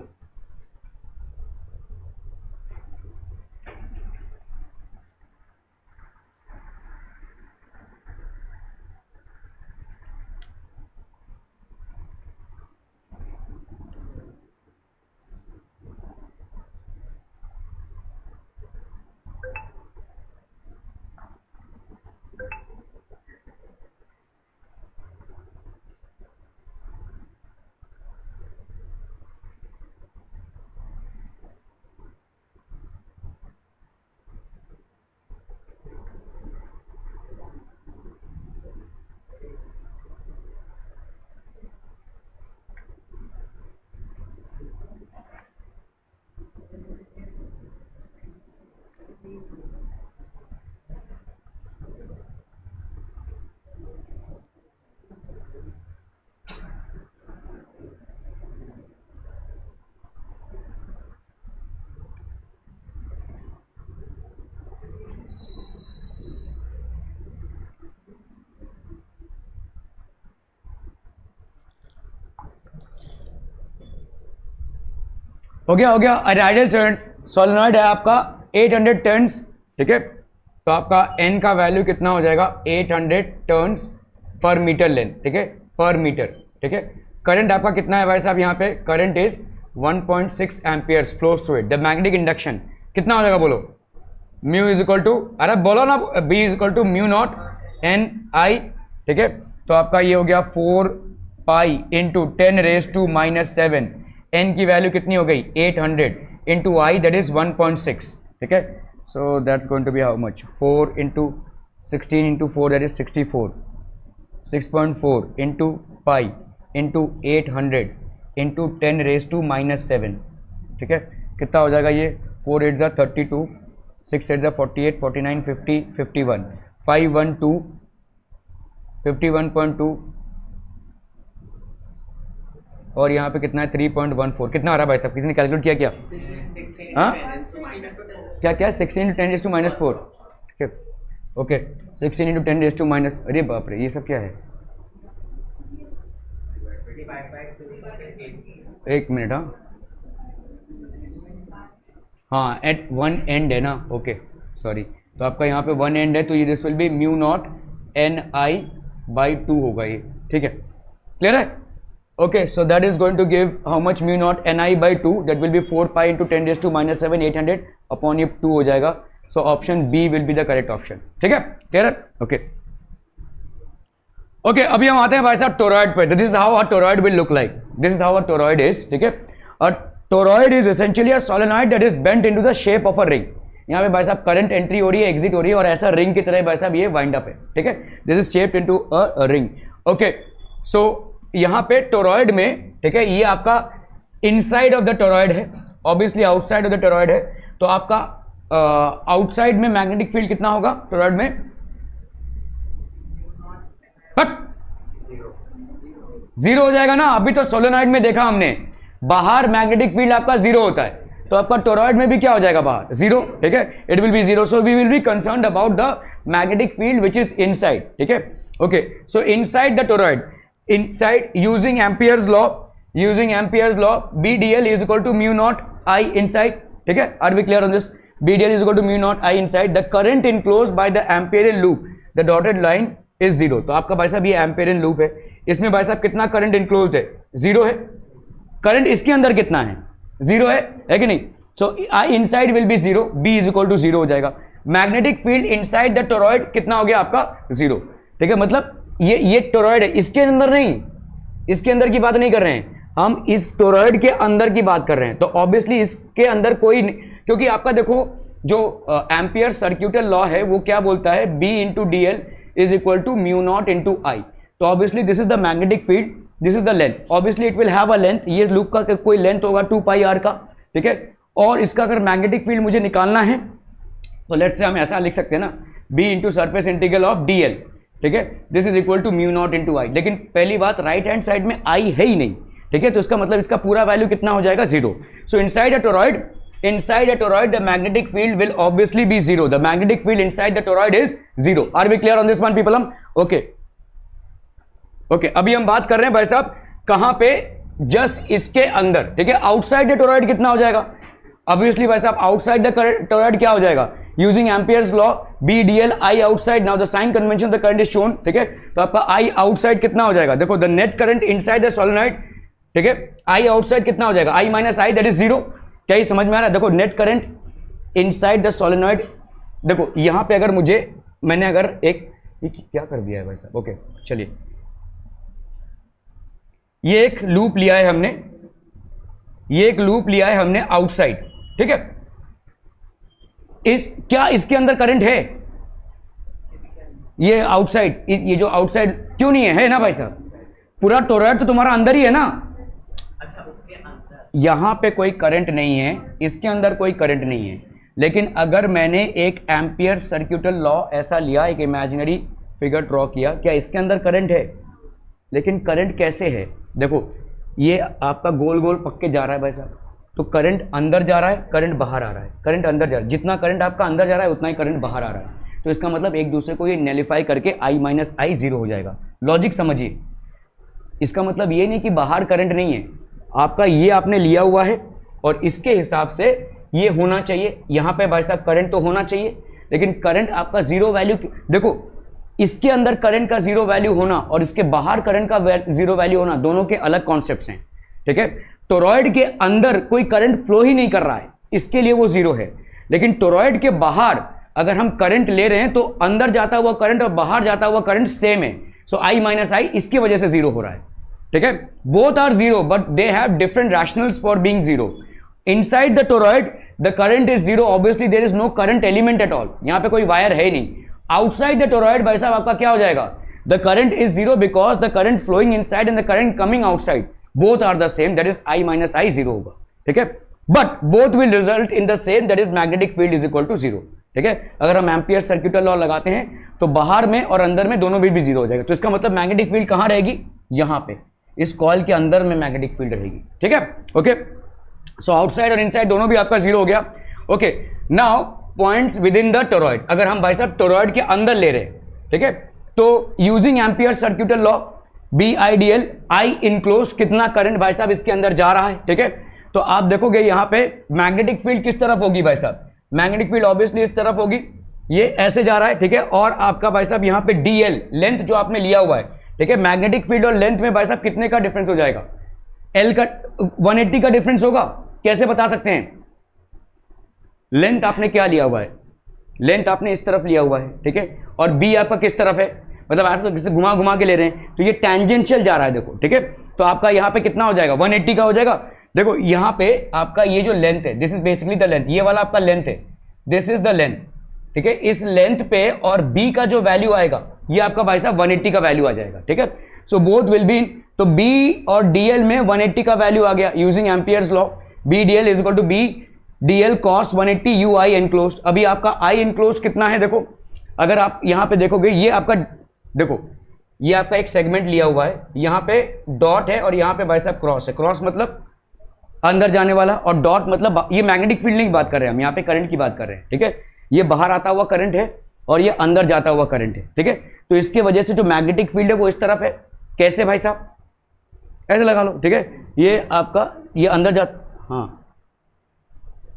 हो गया। आइडियल सोलेनॉइड है आपका 800 टर्न्स, ठीक है, तो आपका n का वैल्यू कितना हो जाएगा 800 टर्न्स पर मीटर लेंथ, ठीक है, पर मीटर, ठीक है। करंट आपका कितना है भाई साहब, यहाँ पे current is 1.6 amperes flows through it. The magnetic induction कितना हो जाएगा बोलो, म्यू इज इक्वल टू, अरे बोलो ना, B is equal to mu not an I, ठीक है, तो आपका ये हो गया 4 पाई इंटू 10⁻⁻⁷। n की वैल्यू कितनी हो गई 800 इंटू आई दैट इज 1.6, ठीक है। So that's going to be how much 4 into 16 into 4 that is 64, 6.4 into pi into 800 into 10⁻⁻⁷, ठीक है, कितना हो जाएगा ये 4 8 जा 32, 6 8 जा 48, 49, 50, 51, 512, 51.2 और यहाँ पे कितना है 3.14, कितना आ रहा है भाई साहब, किसी ने कैलकुलेट किया क्या? हाँ क्या 16 × 10⁻⁴, ठीक है, ओके 16 × 10⁻⁻, अरे बाप रे ये सब क्या है, एक मिनट, हाँ एट वन एंड है ना, ओके सॉरी, तो आपका यहाँ पे वन एंड है, तो ये this will be mu not an I by 2 होगा ये, ठीक है, क्लियर है? Okay, so that is going to give how much mu naught ni by 2, that will be 4 pi into 10⁻⁷ 800 upon ये 2 हो जाएगा। So option B will be the correct option, ठीक है, clear है? Okay, okay, अभी हम आते हैं भाई साहब टोरॉइड पे। This is how a toroid will look like. This is how a toroid is, ठीक है। A toroid is essentially a solenoid that is bent into the shape of a ring. यहाँ पे भाई साहब करंट एंट्री हो रही है, exit हो रही है, और ऐसा रिंग की तरह भाई साहब ये वाइंड अप है, ठीक है। This is shaped into a ring, okay. सो यहाँ पे टोरॉइड में, ठीक है, ये आपका इनसाइड ऑफ द टोरॉइड है, obviously outside of the toroid है, तो आपका आउटसाइड में मैग्नेटिक फील्ड कितना होगा टोरॉइड में? जीरो हो जाएगा ना। अभी तो सोलेनॉइड में देखा हमने, बाहर मैग्नेटिक फील्ड आपका जीरो होता है, तो आपका टोरॉइड में भी क्या हो जाएगा? बाहर जीरो, ठीक है, it will be zero. So we will be concerned about the magnetic field which is inside, ठीक है, okay. So inside the toroid, inside using Ampere's law, using Ampere's law, B D L is equal to mu not I inside, ठीक है, are we clear on this? B D L is equal to mu not I inside, the current enclosed by the Amperian loop, the dotted line is zero. तो आपका भाई साहब ये एम्पियरियन loop है, इसमें भाई साहब कितना करंट इनक्लोज्ड है? जीरो है। करंट इसके अंदर कितना है? जीरो है कि नहीं? So I inside will be zero, B is equal to zero हो जाएगा। Magnetic field inside the toroid कितना हो गया आपका? जीरो, ठीक है। मतलब ये टोरॉइड है, इसके अंदर नहीं, इसके अंदर की बात नहीं कर रहे हैं हम, इस टोरॉइड के अंदर की बात कर रहे हैं। तो ऑब्वियसली इसके अंदर कोई, क्योंकि आपका देखो जो एम्पियर सर्क्यूटल लॉ है वो क्या बोलता है? B into D L is equal to mu not into I. तो obviously this is the magnetic field, this is the length, obviously it will have a length, ये लूप का कोई length होगा 2 पाई आर का, ठीक है। और इसका अगर मैग्नेटिक फील्ड मुझे निकालना है तो लेट्स से हम ऐसा लिख सकते हैं ना, B into surface integral of D L, ठीक है, this is equal to mu not into I. लेकिन पहली बात, राइट हैंड साइड में आई है ही नहीं, ठीक है, तो इसका मतलब इसका पूरा वैल्यू कितना हो जाएगा? Zero. So inside a toroid, inside a toroid the magnetic field will obviously be zero, the magnetic field inside the toroid is zero. Are we clear on this one people? Okay, okay, अभी हम बात कर रहे हैं भाई साहब कहां पे? जस्ट इसके अंदर, ठीक है। आउटसाइड द टोरॉइड कितना हो जाएगा? ऑब्वियसली भाई साहब आउटसाइड द टोरॉइड क्या हो जाएगा? Using Ampere's law, B D L I outside, now the sign convention the current is shown, ठीक है। तो आपका आई आउटसाइड कितना हो जाएगा? देखो the net current inside the solenoid, ठीक है, आई आउटसाइड कितना हो जाएगा? I minus I, that is zero. क्या ही समझ में आ रहा है? देखो net current inside the solenoid, देखो यहां पे अगर मैंने अगर एक, ये क्या कर दिया है भाई साहब? ओके चलिए, ये एक लूप लिया है हमने, ये एक लूप लिया है हमने आउटसाइड, ठीक है। क्या इसके अंदर करंट है? ये आउटसाइड, ये जो आउटसाइड क्यों नहीं है ना भाई साहब? पूरा टोरॉइड तो तुम्हारा अंदर ही है ना। यहां पे कोई करंट नहीं है, इसके अंदर कोई करंट नहीं है। लेकिन अगर मैंने एक एम्पियर सर्क्यूटल लॉ ऐसा लिया, एक इमेजिनरी फिगर ड्रॉ किया, क्या इसके अंदर करंट है? लेकिन करंट कैसे है? देखो ये आपका गोल गोल पक्के जा रहा है भाई साहब, तो करंट अंदर जा रहा है, करंट बाहर आ रहा है, करंट अंदर जा रहा है, जितना करंट आपका अंदर जा रहा है उतना ही करंट बाहर आ रहा है। तो इसका मतलब एक दूसरे को ये नेलिफाई करके आई माइनस आई जीरो हो जाएगा। लॉजिक समझिए, इसका मतलब ये नहीं कि बाहर करंट नहीं है, आपका ये आपने लिया हुआ है और इसके हिसाब से ये होना चाहिए। यहां पे भाई साहब करंट तो होना चाहिए, लेकिन करंट आपका जीरो वैल्यू, देखो इसके अंदर करंट का जीरो वैल्यू होना और इसके बाहर करंट का जीरो वैल्यू होना, दोनों के अलग कॉन्सेप्ट्स हैं, ठीक है। टोरॉइड के अंदर कोई करंट फ्लो ही नहीं कर रहा है, इसके लिए वो जीरो है। लेकिन टोरॉइड के बाहर अगर हम करंट ले रहे हैं तो अंदर जाता हुआ करंट और बाहर जाता हुआ करंट सेम है। सो आई माइनस आई इसकी वजह से जीरो हो रहा है, ठीक है। Both are zero but they have different rationales for being zero. Inside the toroid the current is zero, obviously there is no current element at all, यहां पे कोई वायर है ही नहीं। आउटसाइड द टोरॉइड भाई साहब आपका क्या हो जाएगा? The current is zero because the current flowing inside and the current coming outside both are the same, that is I minus I zero होगा, ठीक है। But both will result in the same, that is magnetic field is equal to zero, ठीक है। अगर हम ampere circuital law लगाते हैं तो बाहर में और अंदर में दोनों भी जीरो हो जाएगा। तो इसका मतलब मैग्नेटिक फील्ड कहां रहेगी? यहां पे इस कॉइल के अंदर में मैग्नेटिक फील्ड रहेगी, ठीक है। ओके, सो आउटसाइड और इनसाइड दोनों भी आपका जीरो हो गया। Okay, now points within the toroid, अगर हम भाई साहब टोरॉइड के अंदर ले रहे हैं, ठीक है, तो using Ampere circuital law B I D L I enclose, कितना करंट भाई साहब इसके अंदर जा रहा है, ठीक है। तो आप देखोगे यहां पे मैग्नेटिक फील्ड किस तरफ होगी भाई साहब? मैग्नेटिक फील्ड ऑब्वियसली इस तरफ होगी, ये ऐसे जा रहा है, ठीक है। और आपका भाई साहब यहां पे डी एल लेंथ जो आपने लिया हुआ है, ठीक है, मैग्नेटिक फील्ड और लेंथ में भाई साहब कितने का डिफरेंस हो जाएगा? एल का 180 का डिफरेंस होगा। कैसे बता सकते हैं? लेंथ आपने क्या लिया हुआ है? लेंथ आपने इस तरफ लिया हुआ है, ठीक है, और बी आपका किस तरफ है? मतलब आप तो किसी घुमा घुमा के ले रहे हैं, तो ये टेंजेंशियल जा रहा है, देखो, ठीक है। तो आपका यहां पे कितना हो जाएगा? 180 का हो जाएगा। देखो यहां पे आपका ये जो लेंथ है, this is basically the length, ये वाला आपका लेंथ है, दिस इज द लेंथ, ठीक है, इस लेंथ पे और b का जो वैल्यू आएगा ये आपका भाई साहब 180 का वैल्यू आ जाएगा। ठीक है, सो बोथ विल बी, तो b और dl में 180 का वैल्यू आ गया using Ampere's law. b dl is equal to b dl cos 180 u i enclosed. अभी आपका i एनक्लोज्ड कितना है, देखो अगर आप यहां पे देखोगे, ये आपका देखो ये आपका एक सेगमेंट लिया हुआ है, यहां पे डॉट है और यहां पे भाई साहब क्रॉस है। क्रॉस मतलब अंदर जाने वाला, और डॉट मतलब ये मैग्नेटिक फील्ड की बात कर रहे हैं हम, यहाँ पे करंट की बात कर रहे हैं। ठीक है, ये बाहर आता हुआ करंट है और ये अंदर जाता हुआ करंट है। ठीक है, तो इसके वजह से जो मैग्नेटिक फील्ड है वो इस तरफ है। कैसे भाई साहब, ऐसे लगा लो। ठीक है, ये आपका ये अंदर जाता, हाँ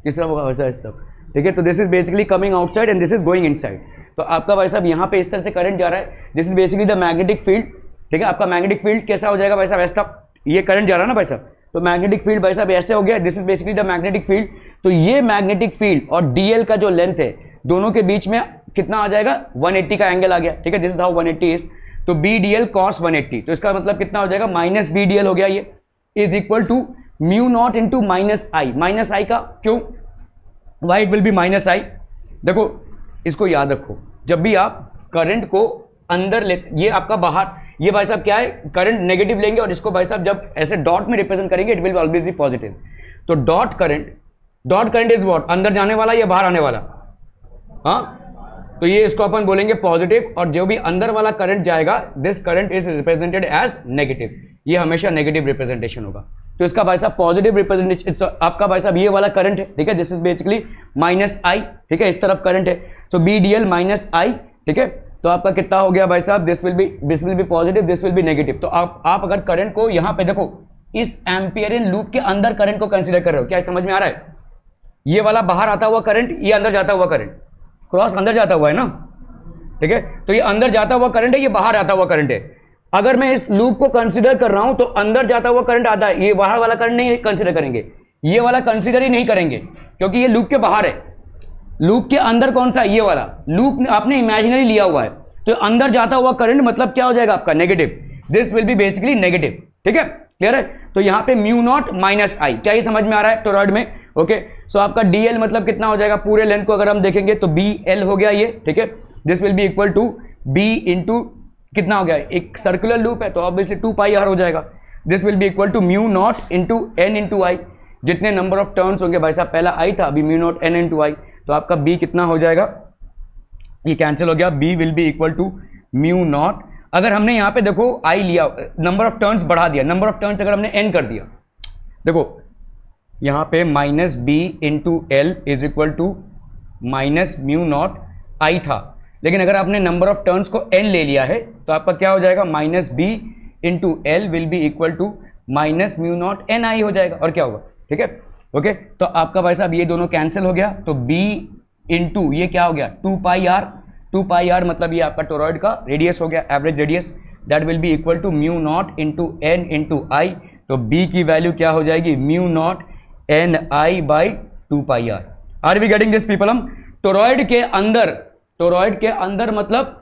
किस तरफ होगा, वैसा इस तरफ। ठीक है, तो this is basically coming outside and this is going inside. तो आपका भाई साहब यहाँ पे इस तरह से करंट जा रहा है, this is basically the magnetic field. ठीक है, आपका मैग्नेटिक फील्ड कैसा हो जाएगा भाई साहब, ऐसा ये करंट जा रहा है ना भाई साहब, तो मैग्नेटिक फील्ड भाई साहब ऐसे हो गया, this is basically the magnetic field. तो ये मैग्नेटिक फील्ड और डीएल का जो लेंथ है दोनों के बीच में कितना आ जाएगा, 180 का एंगल आ गया। ठीक है, दिस इज हाउ 180 इज, तो बी डीएल कॉस 180, तो इसका मतलब कितना हो जाएगा, माइनस बी डीएल हो गया, ये is equal to mu not into minus I. Minus I का क्यों, why it will be minus I. देखो इसको याद रखो, जब भी आप करंट को अंदर ले, ये आपका बाहर, ये भाई साहब क्या है, करंट नेगेटिव लेंगे और इसको भाई साहब जब ऐसे डॉट में रिप्रेजेंट करेंगे it will always be positive. तो डॉट करंट इज व्हाट, अंदर जाने वाला या बाहर आने वाला, हाँ, तो ये इसको अपन बोलेंगे पॉजिटिव, और जो भी अंदर वाला करंट जाएगा this current is represented as negative, ये हमेशा नेगेटिव रिप्रेजेंटेशन होगा। तो इसका भाई साहब पॉजिटिव रिप्रेजेंटेशन आपका भाई साहब ये वाला करंट है। ठीक है, दिस इज बेसिकली माइनस आई। ठीक है, इस तरफ करंट है, तो बी डी एल माइनस आई। ठीक है, तो आपका कितना हो गया भाई साहब, this will B positive, this will B negative. तो आप अगर करंट को यहाँ पे देखो, इस एम्पियरियन लूप के अंदर करंट को कंसीडर कर रहे हो, क्या समझ में आ रहा है, ये वाला बाहर आता हुआ करंट, ये अंदर जाता हुआ करंट, क्रॉस अंदर जाता हुआ है ना। ठीक है, तो ये अंदर जाता हुआ करंट है, ये बाहर आता हुआ करंट है। अगर मैं इस लूप को कंसीडर कर रहा हूं तो अंदर जाता हुआ करंट आता है, ये बाहर वाला करंट नहीं कंसीडर करेंगे, ये वाला कंसीडर ही नहीं करेंगे क्योंकि ये लूप के बाहर है। लूप के अंदर कौन सा, ये वाला लूप आपने इमेजिनरी लिया हुआ है, तो अंदर जाता हुआ करंट मतलब क्या हो जाएगा आपका, negative, this will be basically negative. ठीक है, क्लियर है। तो यहां पे म्यू नॉट माइनस आई, क्या ये समझ में आ रहा है टोरॉइड में। ओके, सो आपका डीएल मतलब कितना हो जाएगा, पूरे लेंथ को अगर हम देखेंगे तो बी एल हो गया ये। ठीक है, this will be equal to B into कितना हो गया, एक सर्कुलर लूप है तो ऑब्वियसली 2 पाई आर हो जाएगा। This will be equal to mu not into N into I, जितने नंबर ऑफ टर्न्स होंगे भाई साहब, पहला आई था अभी mu not an into I, तो आपका बी कितना हो जाएगा, ये कैंसिल हो गया, B will be equal to mu naught. अगर हमने यहाँ पे देखो आई लिया, नंबर ऑफ टर्न्स बढ़ा दिया, नंबर ऑफ टर्न्स अगर हमने एन कर दिया, देखो यहाँ पे minus B into L is equal to minus mu not I था, लेकिन अगर आपने नंबर ऑफ टर्न्स को एन ले लिया है तो आपका क्या हो जाएगा, minus B into L will be equal to minus mu not an I हो जाएगा, और क्या होगा। ठीक है, ओके, तो आपका भाई साहब ये दोनों कैंसिल हो गया, तो बी इंटू ये क्या हो गया 2 पाई आर, 2 पाई आर मतलब ये आपका टोरॉइड का रेडियस हो गया, average radius, that will be equal to mu not into N into I. तो बी की वैल्यू क्या हो जाएगी, mu not an I by 2 pi R. Are we getting this people. हम टोरॉइड के अंदर मतलब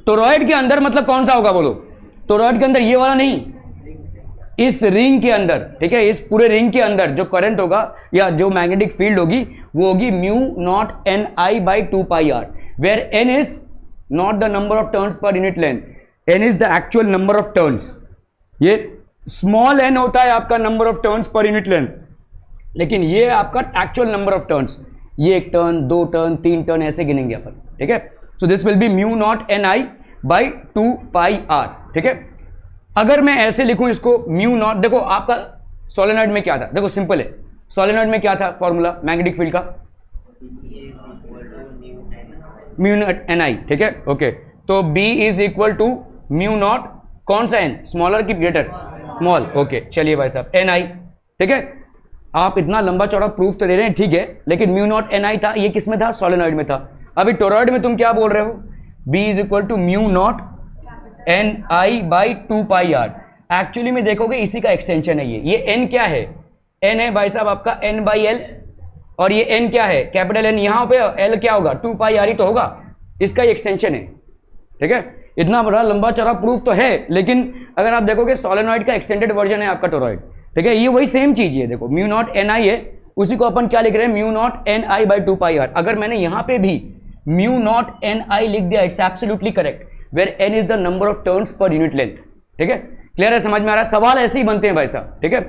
टोरॉइड के अंदर मतलब कौन सा होगा बोलो, टोरॉइड के अंदर ये वाला नहीं, इस रिंग के अंदर। ठीक है, इस पूरे रिंग के अंदर जो करंट होगा या जो मैग्नेटिक फील्ड होगी वो होगी mu not an I by 2 pi R, where N is not the number of turns पर unit length, N is the actual number of turns. ये स्मॉल एन होता है आपका नंबर ऑफ टर्न्स पर unit length, लेकिन ये आपका actual number of turns, ये 1 टर्न 2 टर्न 3 टर्न ऐसे गिनेंगे अपन। ठीक है, so this will be mu not an I by 2 pi R. ठीक है, अगर मैं ऐसे लिखूं इसको म्यू नॉट, देखो आपका सोलेनॉइड में क्या था, देखो सिंपल है, सोलेनॉइड में क्या था फॉर्मूला मैग्नेटिक फील्ड का, म्यू नॉट एन आई। ठीक है, ओके, तो B is equal to mu naught कौन सा एन, स्मॉलर की ग्रेटर, स्मॉल। ओके, चलिए भाई साहब एन आई। ठीक है, आप इतना लंबा चौड़ा प्रूफ तो दे रहे हैं, ठीक है, लेकिन म्यू नॉट एन आई था, ये किस में था, सोलेनॉइड में था। अभी टोरॉइड में तुम क्या बोल रहे हो, B is equal to mu not an I by 2 pi R. Actually में देखोगे इसी का एक्सटेंशन है ये एन क्या है, एन है भाई साहब आपका एन बाई एल, और ये एन क्या है, कैपिटल एन, यहां पे एल क्या होगा 2 पाई आर ही तो होगा, इसका ही एक्सटेंशन है। ठीक है, इतना बड़ा लंबा चौड़ा प्रूफ तो है, लेकिन अगर आप देखोगे सोलेनॉइड का एक्सटेंडेड वर्जन है आपका टोरॉइड, ठीक है, ये वही सेम चीज है। देखो म्यू नॉट एन आई है, उसी को अपन क्या लिख रहे हैं, mu not an I by 2 pi R. अगर मैंने यहां पे भी म्यू नॉट एन आई लिख दिया, it's absolutely correct, where N is the number of turns पर यूनिट लेंथ। ठीक है, क्लियर है, समझ में आ रहा है? सवाल ऐसे ही बनते हैं भाई साहब। ठीक है,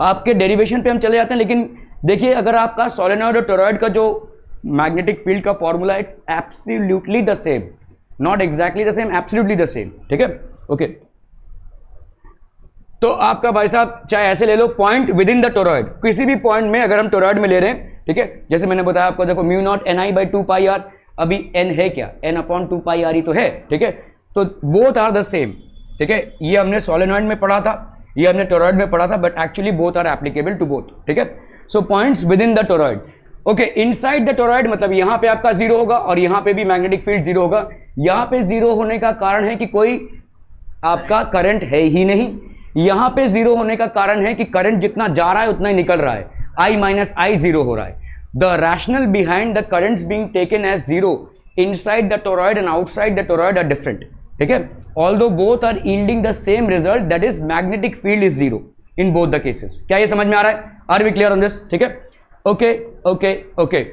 आपके डेरिवेशन पे हम चले जाते हैं, लेकिन देखिए अगर आपका सोलेनॉइड और टोरॉइड का जो मैग्नेटिक फील्ड का formula, it's absolutely the same, not exactly the same, absolutely the same. ठीक है, ओके। तो आपका भाई साहब चाहे ऐसे ले लो, point within the toroid, किसी भी पॉइंट में अगर हम टोरॉइड में ले रहे हैं, ठीक है, जैसे मैंने बताया आपको, देखो mu not an I by 2 pi R, अभी एन है क्या, एन अपॉन 2 पाई आर ही तो है। ठीक है, तो बोथ आर द सेम। ठीक है, ये हमने सोलेनॉइड में पढ़ा था, ये हमने टोरॉइड में पढ़ा था, but actually both are applicable to both. ठीक है, so points within the toroid. Okay, inside the toroid मतलब यहां पे आपका जीरो होगा और यहां पे भी मैग्नेटिक फील्ड जीरो होगा। यहां पे जीरो होने का कारण है कि कोई आपका करंट है ही नहीं, यहां पे जीरो होने का कारण है कि करंट जितना जा रहा है उतना ही निकल रहा है, I माइनस आई जीरो हो रहा है। The rationale behind the currents being taken as zero inside the toroid and outside the toroid are different. ठीक है, although both are yielding the same result, that is magnetic field is zero in both the cases. क्या ये समझ में आ रहा है? Are we clear on this? ठीक है, ओके ओके ओके,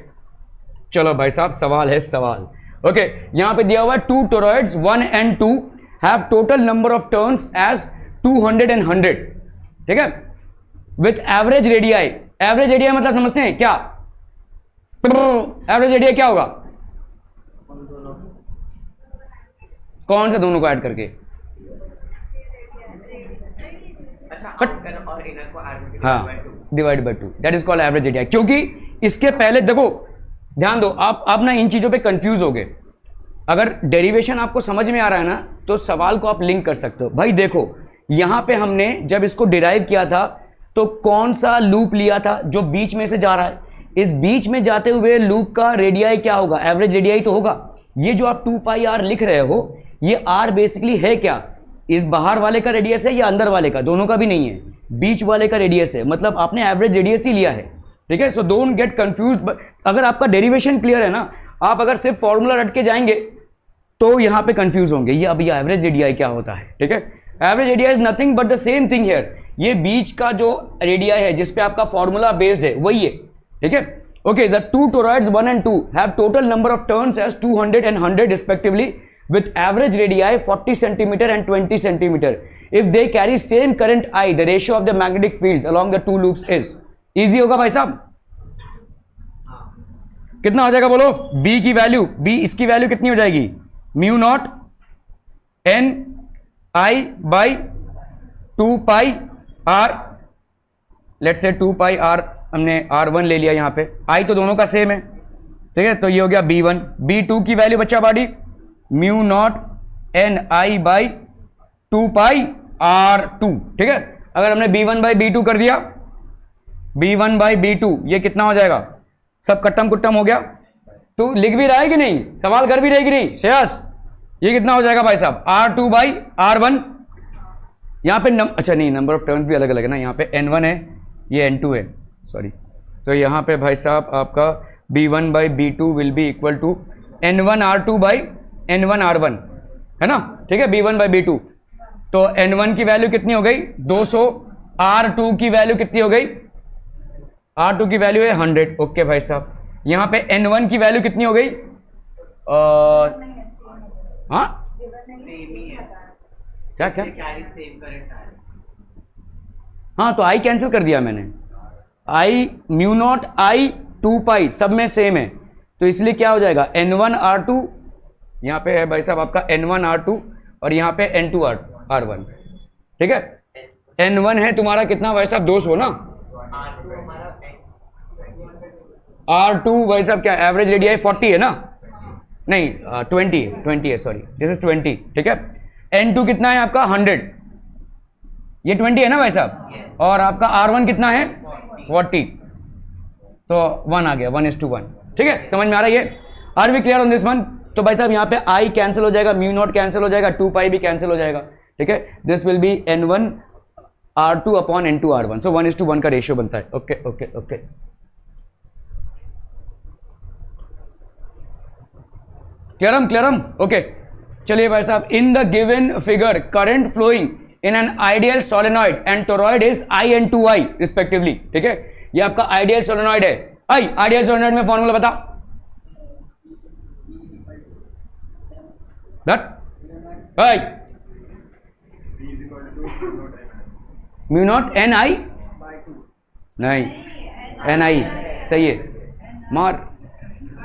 चलो भाई साहब सवाल है सवाल। ओके, यहां पे दिया हुआ है 2 toroids 1 and 2 have total number of turns as 200 and 100। ठीक है, with average radii, average radii मतलब समझते हैं क्या? एवरेज रेडियाई क्या होगा? कौन से दोनों को ऐड करके? और इनर को हाँ, divide by 2, that is called average radii. क्योंकि इसके पहले देखो, ध्यान दो, आप ना इन चीजों पे कंफ्यूज हो गए। अगर डेरिवेशन आपको समझ में आ रहा है ना, तो सवाल को आप लिंक कर सकते हो। भाई देखो, यहां पे हमने जब इसको डिराइव किया था तो कौन सा लूप लिया था जो बीच में से जा रहा है? इस बीच में जाते हुए लूप का रेडियाई क्या होगा? एवरेज रेडियाई तो होगा। ये जो आप 2 पाई आर लिख रहे हो, ये आर बेसिकली है क्या? इस बाहर वाले का रेडियस है या अंदर वाले का? दोनों का भी नहीं है, बीच वाले का रेडियस है, मतलब आपने एवरेज रेडियस ही लिया है। ठीक है, सो डोंट गेट कंफ्यूज। अगर आपका डेरिवेशन क्लियर है ना, आप अगर सिर्फ फॉर्मूला रट के जाएंगे तो यहां पे कंफ्यूज होंगे, ये अब ये एवरेज रेडियाई क्या होता है? ठीक है, average radii is nothing but the same thing here. ये बीच का जो रेडियाई है जिसपे आपका फॉर्मूला बेस्ड है वही है। ठीक है, okay, the 2 toroids 1 and 2 have total number of turns as 200 and 100 respectively with average radii 40 centimeter and 20 centimeter. If they carry same current I, the ratio of the magnetic fields along the two loops is। Easy होगा भाई साहब? कितना हो जाएगा बोलो? B की value, B इसकी value कितनी हो जाएगी? Mu not an I by 2 pi R, let's say 2 pi are हमने R1 ले लिया, यहां पे I तो दोनों का सेम है। ठीक है, तो ये हो गया B1। B2 की वैल्यू बच्चा बाड़ी mu not an I by 2 pi R2। ठीक है, अगर हमने B1 बाई B2 कर दिया, B1 बाई B2, ये कितना हो जाएगा? सब कट्टम कुट्टम हो गया। तो लिख भी रहा है कि नहीं? सवाल कर भी रहेगी नहीं श्रेयस? ये कितना हो जाएगा भाई साहब? R2 by R1। यहां पे अच्छा नहीं, नंबर ऑफ टर्न्स भी अलग अलग है ना, यहां पे N1 है, ये N2 है, सॉरी। तो यहां पे भाई साहब आपका B1 by B2 will be equal to N1 R2 by N1 R1, है ना? ठीक है, B1 बाई B2। तो N1 की वैल्यू कितनी हो गई? 200। R2 की वैल्यू कितनी हो गई? R2 की वैल्यू है 100। ओके भाई साहब, यहां पे N1 की वैल्यू कितनी हो गई? हाँ, क्या क्या? हाँ, तो आई कैंसिल कर दिया मैंने। आई म्यू नॉट आई 2 पाई सब में सेम है, तो इसलिए क्या हो जाएगा? N1 R2, यहाँ पे है भाई साहब आपका N1 R2 और यहाँ पे N2 R1। ठीक है, N1 है तुम्हारा कितना भाई साहब? 200 ना। R2 भाई साहब क्या एवरेज रेडियाई 40 है ना? नहीं 20 है, सॉरी, दिस इज 20। ठीक है, N2 कितना है आपका? 100, ये 20 है ना भाई साहब, और आपका R1 कितना है? 40, तो 1 आ गया, 1:1। ठीक है, समझ में आ रहा है ये? Are we clear on this one? तो भाई साहब यहाँ पे I कैंसिल हो जाएगा, म्यू नॉट कैंसिल हो जाएगा, 2 पाई भी कैंसिल हो जाएगा। ठीक है, this will be N1 R2 upon N2 R1, so 1:1 का रेशियो बनता है। ओके ओके ओके, क्लियरम? ओके, चलिए भाई साहब, in the given figure current flowing in an ideal solenoid and toroid is I and 2i respectively. ठीक है, ये आपका आइडियल सोलेनॉइड है। आई आइडियल सोलेनॉइड में फॉर्मूला बता। I mu not an I, नहीं एन आई सही है, मार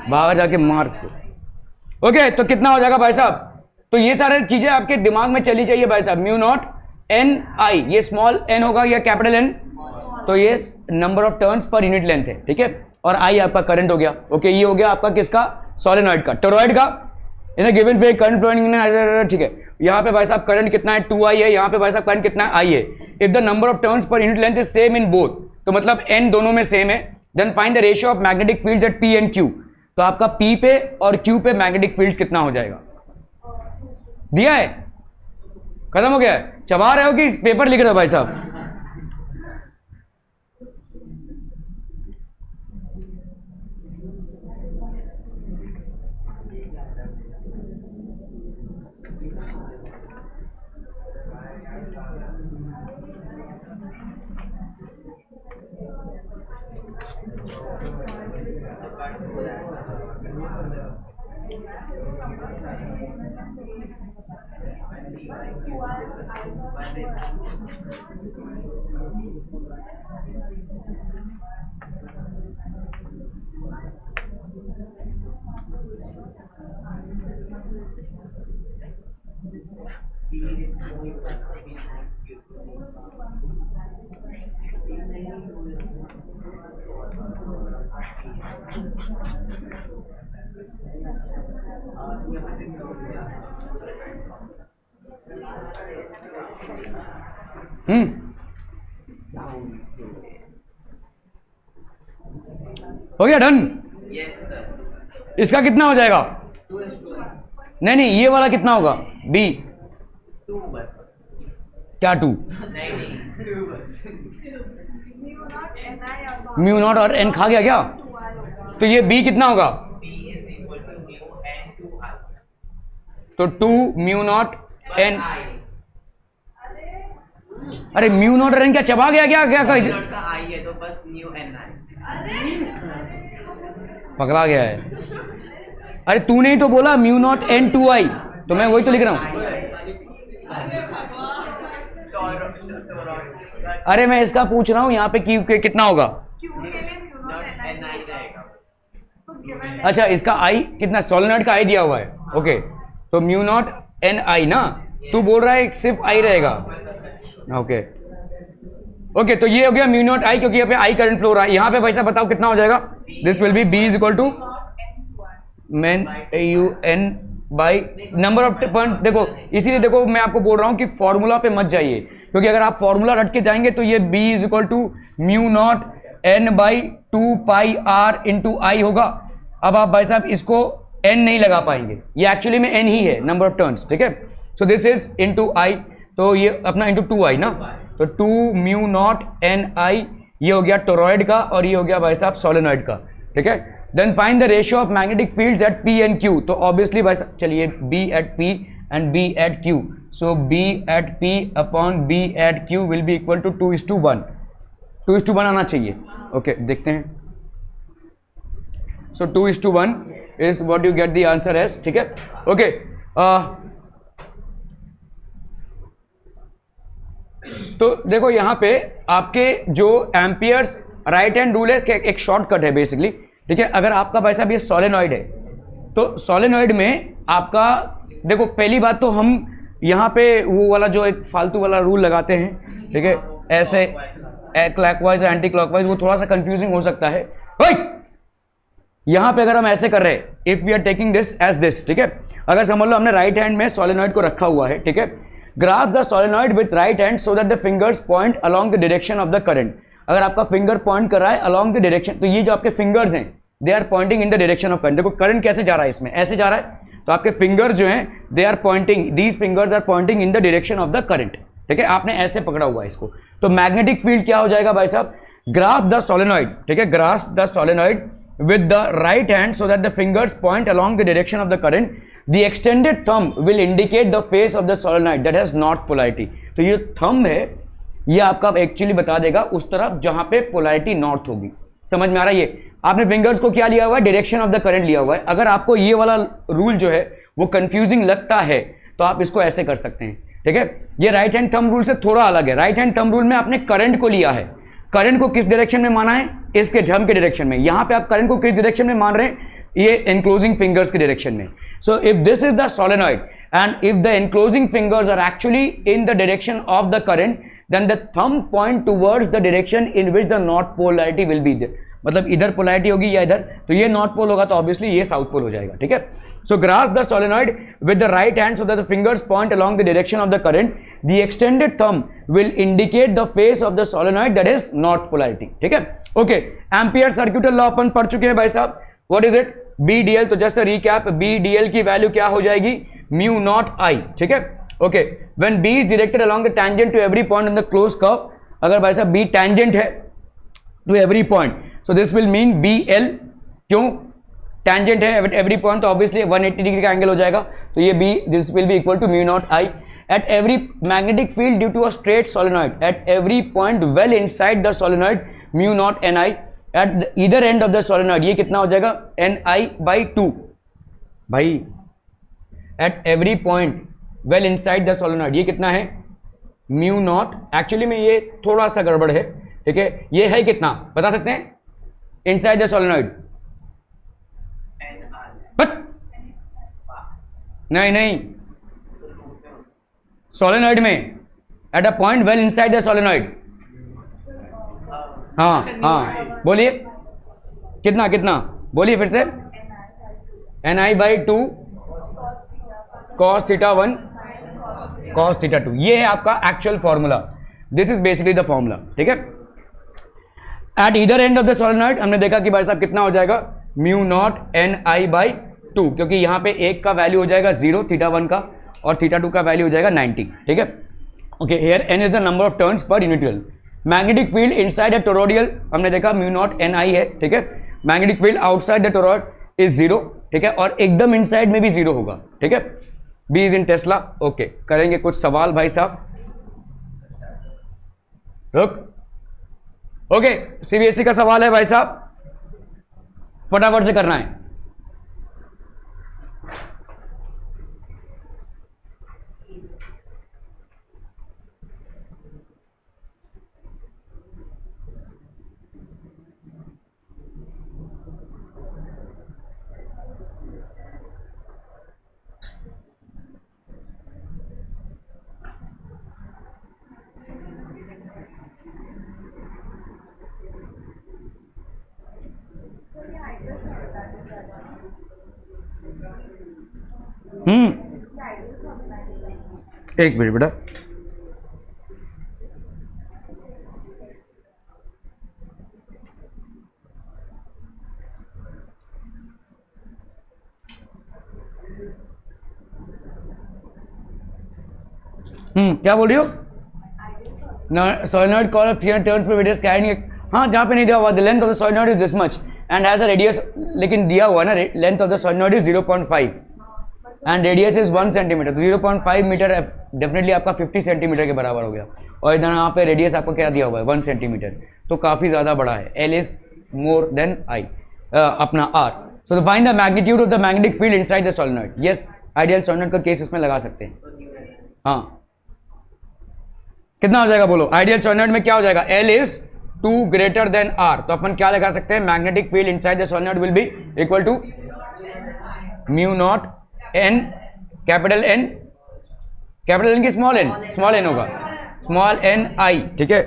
बाहर जाके मार इसको। ओके, तो कितना हो जाएगा भाई साहब? तो ये सारे चीजें आपके दिमाग में चली चाहिए भाई साहब। म्यू नॉट एन आई, ये स्मॉल एन होगा या कैपिटल एन, तो ये नंबर ऑफ टर्न्स पर यूनिट लेंथ है। ठीक है, और आई आपका करंट हो गया। ओके, ये हो गया आपका किसका? सोलेनॉइड का। टोरॉइड का इन अ गिवन पे करंट फ्लोइंग, ठीक है, यहाँ पे भाई साहब करंट कितना है? 2i है। यहाँ पे भाई साहब करंट कितना है? i है। If the number of turns पर unit length is same in both, तो मतलब n दोनों में सेम है, then find the ratio of magnetic fields at p and q। तो आपका p पे और q पे मैग्नेटिक फील्ड्स कितना हो जाएगा? दिया है, खत्म हो गया है। चबा रहे हो कि पेपर लिख रहे हो भाई साहब? हो गया डन? Yes sir. इसका कितना हो जाएगा? नहीं नहीं, ये वाला कितना होगा? बी 2 बस। क्या 2? नहीं 2 बस। म्यू नॉट और एन खा गया क्या? तो ये बी कितना होगा? b is equal to mu n 2i। तो 2 म्यू नॉट एन। i अरे म्यू नॉट और एन क्या चबा गया क्या? क्या म्यू नॉट का i है तो बस mu n i। पकड़ा गया है। अरे तूने ही तो बोला म्यू नॉट एन 2i, तो मैं वही तो लिख रहा हूं। अरे मैं इसका पूछ रहा हूं, यहाँ पे क्यू के कितना होगा? अच्छा, इसका आई कितना? सोलेनॉइड का आई दिया हुआ है। ओके, तो म्यू नॉट एन आई ना, तू बोल रहा है सिर्फ आई रहेगा। ओके ओके, तो ये हो गया म्यू नॉट आई, क्योंकि यहाँ पे आई करंट फ्लो रहा है। यहाँ पे भाई साहब बताओ कितना हो जाएगा? This will be B is equal to man you N by number of point. देखो, इसीलिए देखो मैं आपको बोल रहा हूँ कि फॉर्मूला पे मत जाइए, क्योंकि अगर आप फॉर्मूला रट के जाएंगे तो ये b is equal to mu not N by 2 pi R into I होगा। अब आप भाई साहब इसको n नहीं लगा पाएंगे, ये एक्चुअली में n ही है, नंबर ऑफ टर्न्स। ठीक है, so this is into I, तो ये अपना इंटू 2i ना, तो 2 म्यू नॉट एन आई, ये हो गया टोरॉइड का और ये हो गया भाई साहब सोलेनॉइड का। ठीक है, then find the ratio of magnetic fields at p and q। तो ऑब्वियसली भाई साहब चलिए b at p and b at q, so b at p upon b at q will be equal to 2:1। 2:1 आना चाहिए। Okay, देखते हैं। So 2:1 is what you get the answer as. ठीक है, ओके, तो देखो यहाँ पे आपके जो एम्पियर्स राइट हैंड रूल है, एक शॉर्टकट है बेसिकली। ठीक है, अगर आपका भाई साहब ये सोलेनॉइड है, तो सोलेनॉइड में आपका देखो, पहली बात तो हम यहाँ पे वो वाला जो एक फालतू वाला रूल लगाते हैं, ठीक है, ऐसे क्लॉकवाइज एंटी क्लॉकवाइज, वो थोड़ा सा कंफ्यूजिंग हो सकता है। यहाँ पे अगर हम ऐसे कर रहे हैं, if we are taking this as this, ठीक है, अगर समझ लो हमने राइट हैंड में सोलेनॉइड को रखा हुआ है, ठीक है, graph the solenoid with right hand so that the fingers point along the direction of the current. अगर आपका फिंगर पॉइंट कर रहा है अलोंग द डायरेक्शन, तो ये जो आपके फिंगर्स हैं they are pointing in the direction of current. देखो करंट कैसे जा रहा है, इसमें ऐसे जा रहा है, तो आपके फिंगर्स जो हैं they are pointing, these fingers are pointing in the direction of the current. ठीक है, आपने ऐसे पकड़ा हुआ है इसको, तो मैग्नेटिक फील्ड क्या हो जाएगा भाई साहब? ग्राफ द सोलेनॉइड, ठीक है, graph the solenoid with the right hand so that the fingers point along the direction of the current. The extended thumb will indicate the face of the solenoid that has north polarity. तो ये thumb है, ये आपका actually बता देगा उस तरफ जहां पे पोलैरिटी नॉर्थ होगी. समझ में आ रहा है? ये आपने फिंगर्स को क्या लिया हुआ है? डायरेक्शन ऑफ द करंट लिया हुआ है. अगर आपको ये वाला रूल जो है वो कंफ्यूजिंग लगता है तो आप इसको ऐसे कर सकते हैं. ठीक है, ये राइट हैंड थंब रूल से थोड़ा अलग है. राइट हैंड थंब रूल में आपने करंट को लिया है. करंट को किस डायरेक्शन में माना है? इसके थंब के डायरेक्शन में. यहां पे आप करंट को किस डायरेक्शन में मान रहे हैं? ये एनक्लोजिंग फिंगर्स के डायरेक्शन में. So if this is the solenoid and if the enclosing fingers are actually in the direction of the current, then the thumb point towards the direction in which the north polarity will be there. मतलब इधर polarity होगी या इधर, तो ये north pole होगा तो obviously ये साउथ पोल हो जाएगा. ठीक है, so grasp the solenoid with the right hand so that the fingers point along the direction of the current. The extended thumb will indicate the face of the solenoid that is north polarity. ठीक है, okay. Ampere circuital law अपन पढ़ चुके हैं भाई साहब. What is it? B D L. तो just recap, B D L की वैल्यू क्या हो जाएगी? Mu not I. ठीक है, okay. When B is directed along the tangent to every point in the close curve, अगर भाई साहब बी टैंजेंट है to every point, so this will mean BL. क्यों? tangent है at every point, तो obviously 180 degree का angle हो जाएगा. तो ये B, this will be equal to mu naught I at every magnetic field due to a straight solenoid at every point well inside the solenoid, mu naught Ni at either end of the solenoid. ये कितना हो जाएगा? Ni by 2 भाई. at every point well inside the solenoid ये कितना है? mu naught. Actually में ये थोड़ा सा गड़बड़ है. ठीक है, ये है कितना बता सकते हैं? Inside the solenoid. नहीं, सोलेनॉइड में eight a point well inside the solenoid. हाँ, बोलिए कितना बोलिए फिर से. Ni by 2 cos theta 1 cos theta 2. ये है आपका actual formula. This is basically the formula. ठीक है, at either end of the solenoid हमने देखा कि भाई साहब कितना हो जाएगा? Mu not an I by 2, क्योंकि यहाँ पे एक का वैल्यू हो जाएगा 0 थीटा 1 का, और थीटा 2 का वैल्यू हो जाएगा 90. ठीक है, okay. Here N is the number of turns पर unit well. Magnetic field inside the toroidal हमने देखा म्यू नॉट एन आई है. ठीक है, magnetic field outside the toroid is 0. ठीक है, और एकदम इनसाइड में भी 0 होगा. ठीक है, B is in tesla. Okay, करेंगे कुछ सवाल भाई साहब. रुक. ओके, सीबीएसई का सवाल है भाई साहब, फटाफट से करना है. एक मिनट बेटा. क्या बोल रही हो? सोलेनॉइड कॉल 300 टर्न्स पर रेडियस कैरिंग. हाँ, जहाँ पे नहीं दिया हुआ the length of the solenoid is this much and has a radius, लेकिन दिया हुआ ना length of the solenoid is 0.5 and radius is 1 centimetre. तो 0.5 मीटर डेफिनेटली आपका 50 सेंटीमीटर के बराबर हो गया, और इधर यहाँ पे रेडियस आपको क्या दिया हुआ है? 1 सेंटीमीटर. तो काफ़ी ज़्यादा बड़ा है. L is more than I अपना आर. सो तो find the magnitude of the magnetic field inside the solenoid. Yes, ideal solenoid का केस इसमें लगा सकते हैं. हाँ, कितना हो जाएगा बोलो? आइडियल सोलेनॉइड में क्या हो जाएगा? L is 2 greater than R. तो अपन क्या लगा सकते हैं? Magnetic field inside the solenoid will be equal to mu not N, capital N की स्मॉल एन होगा, स्मॉल एन आई. ठीक है,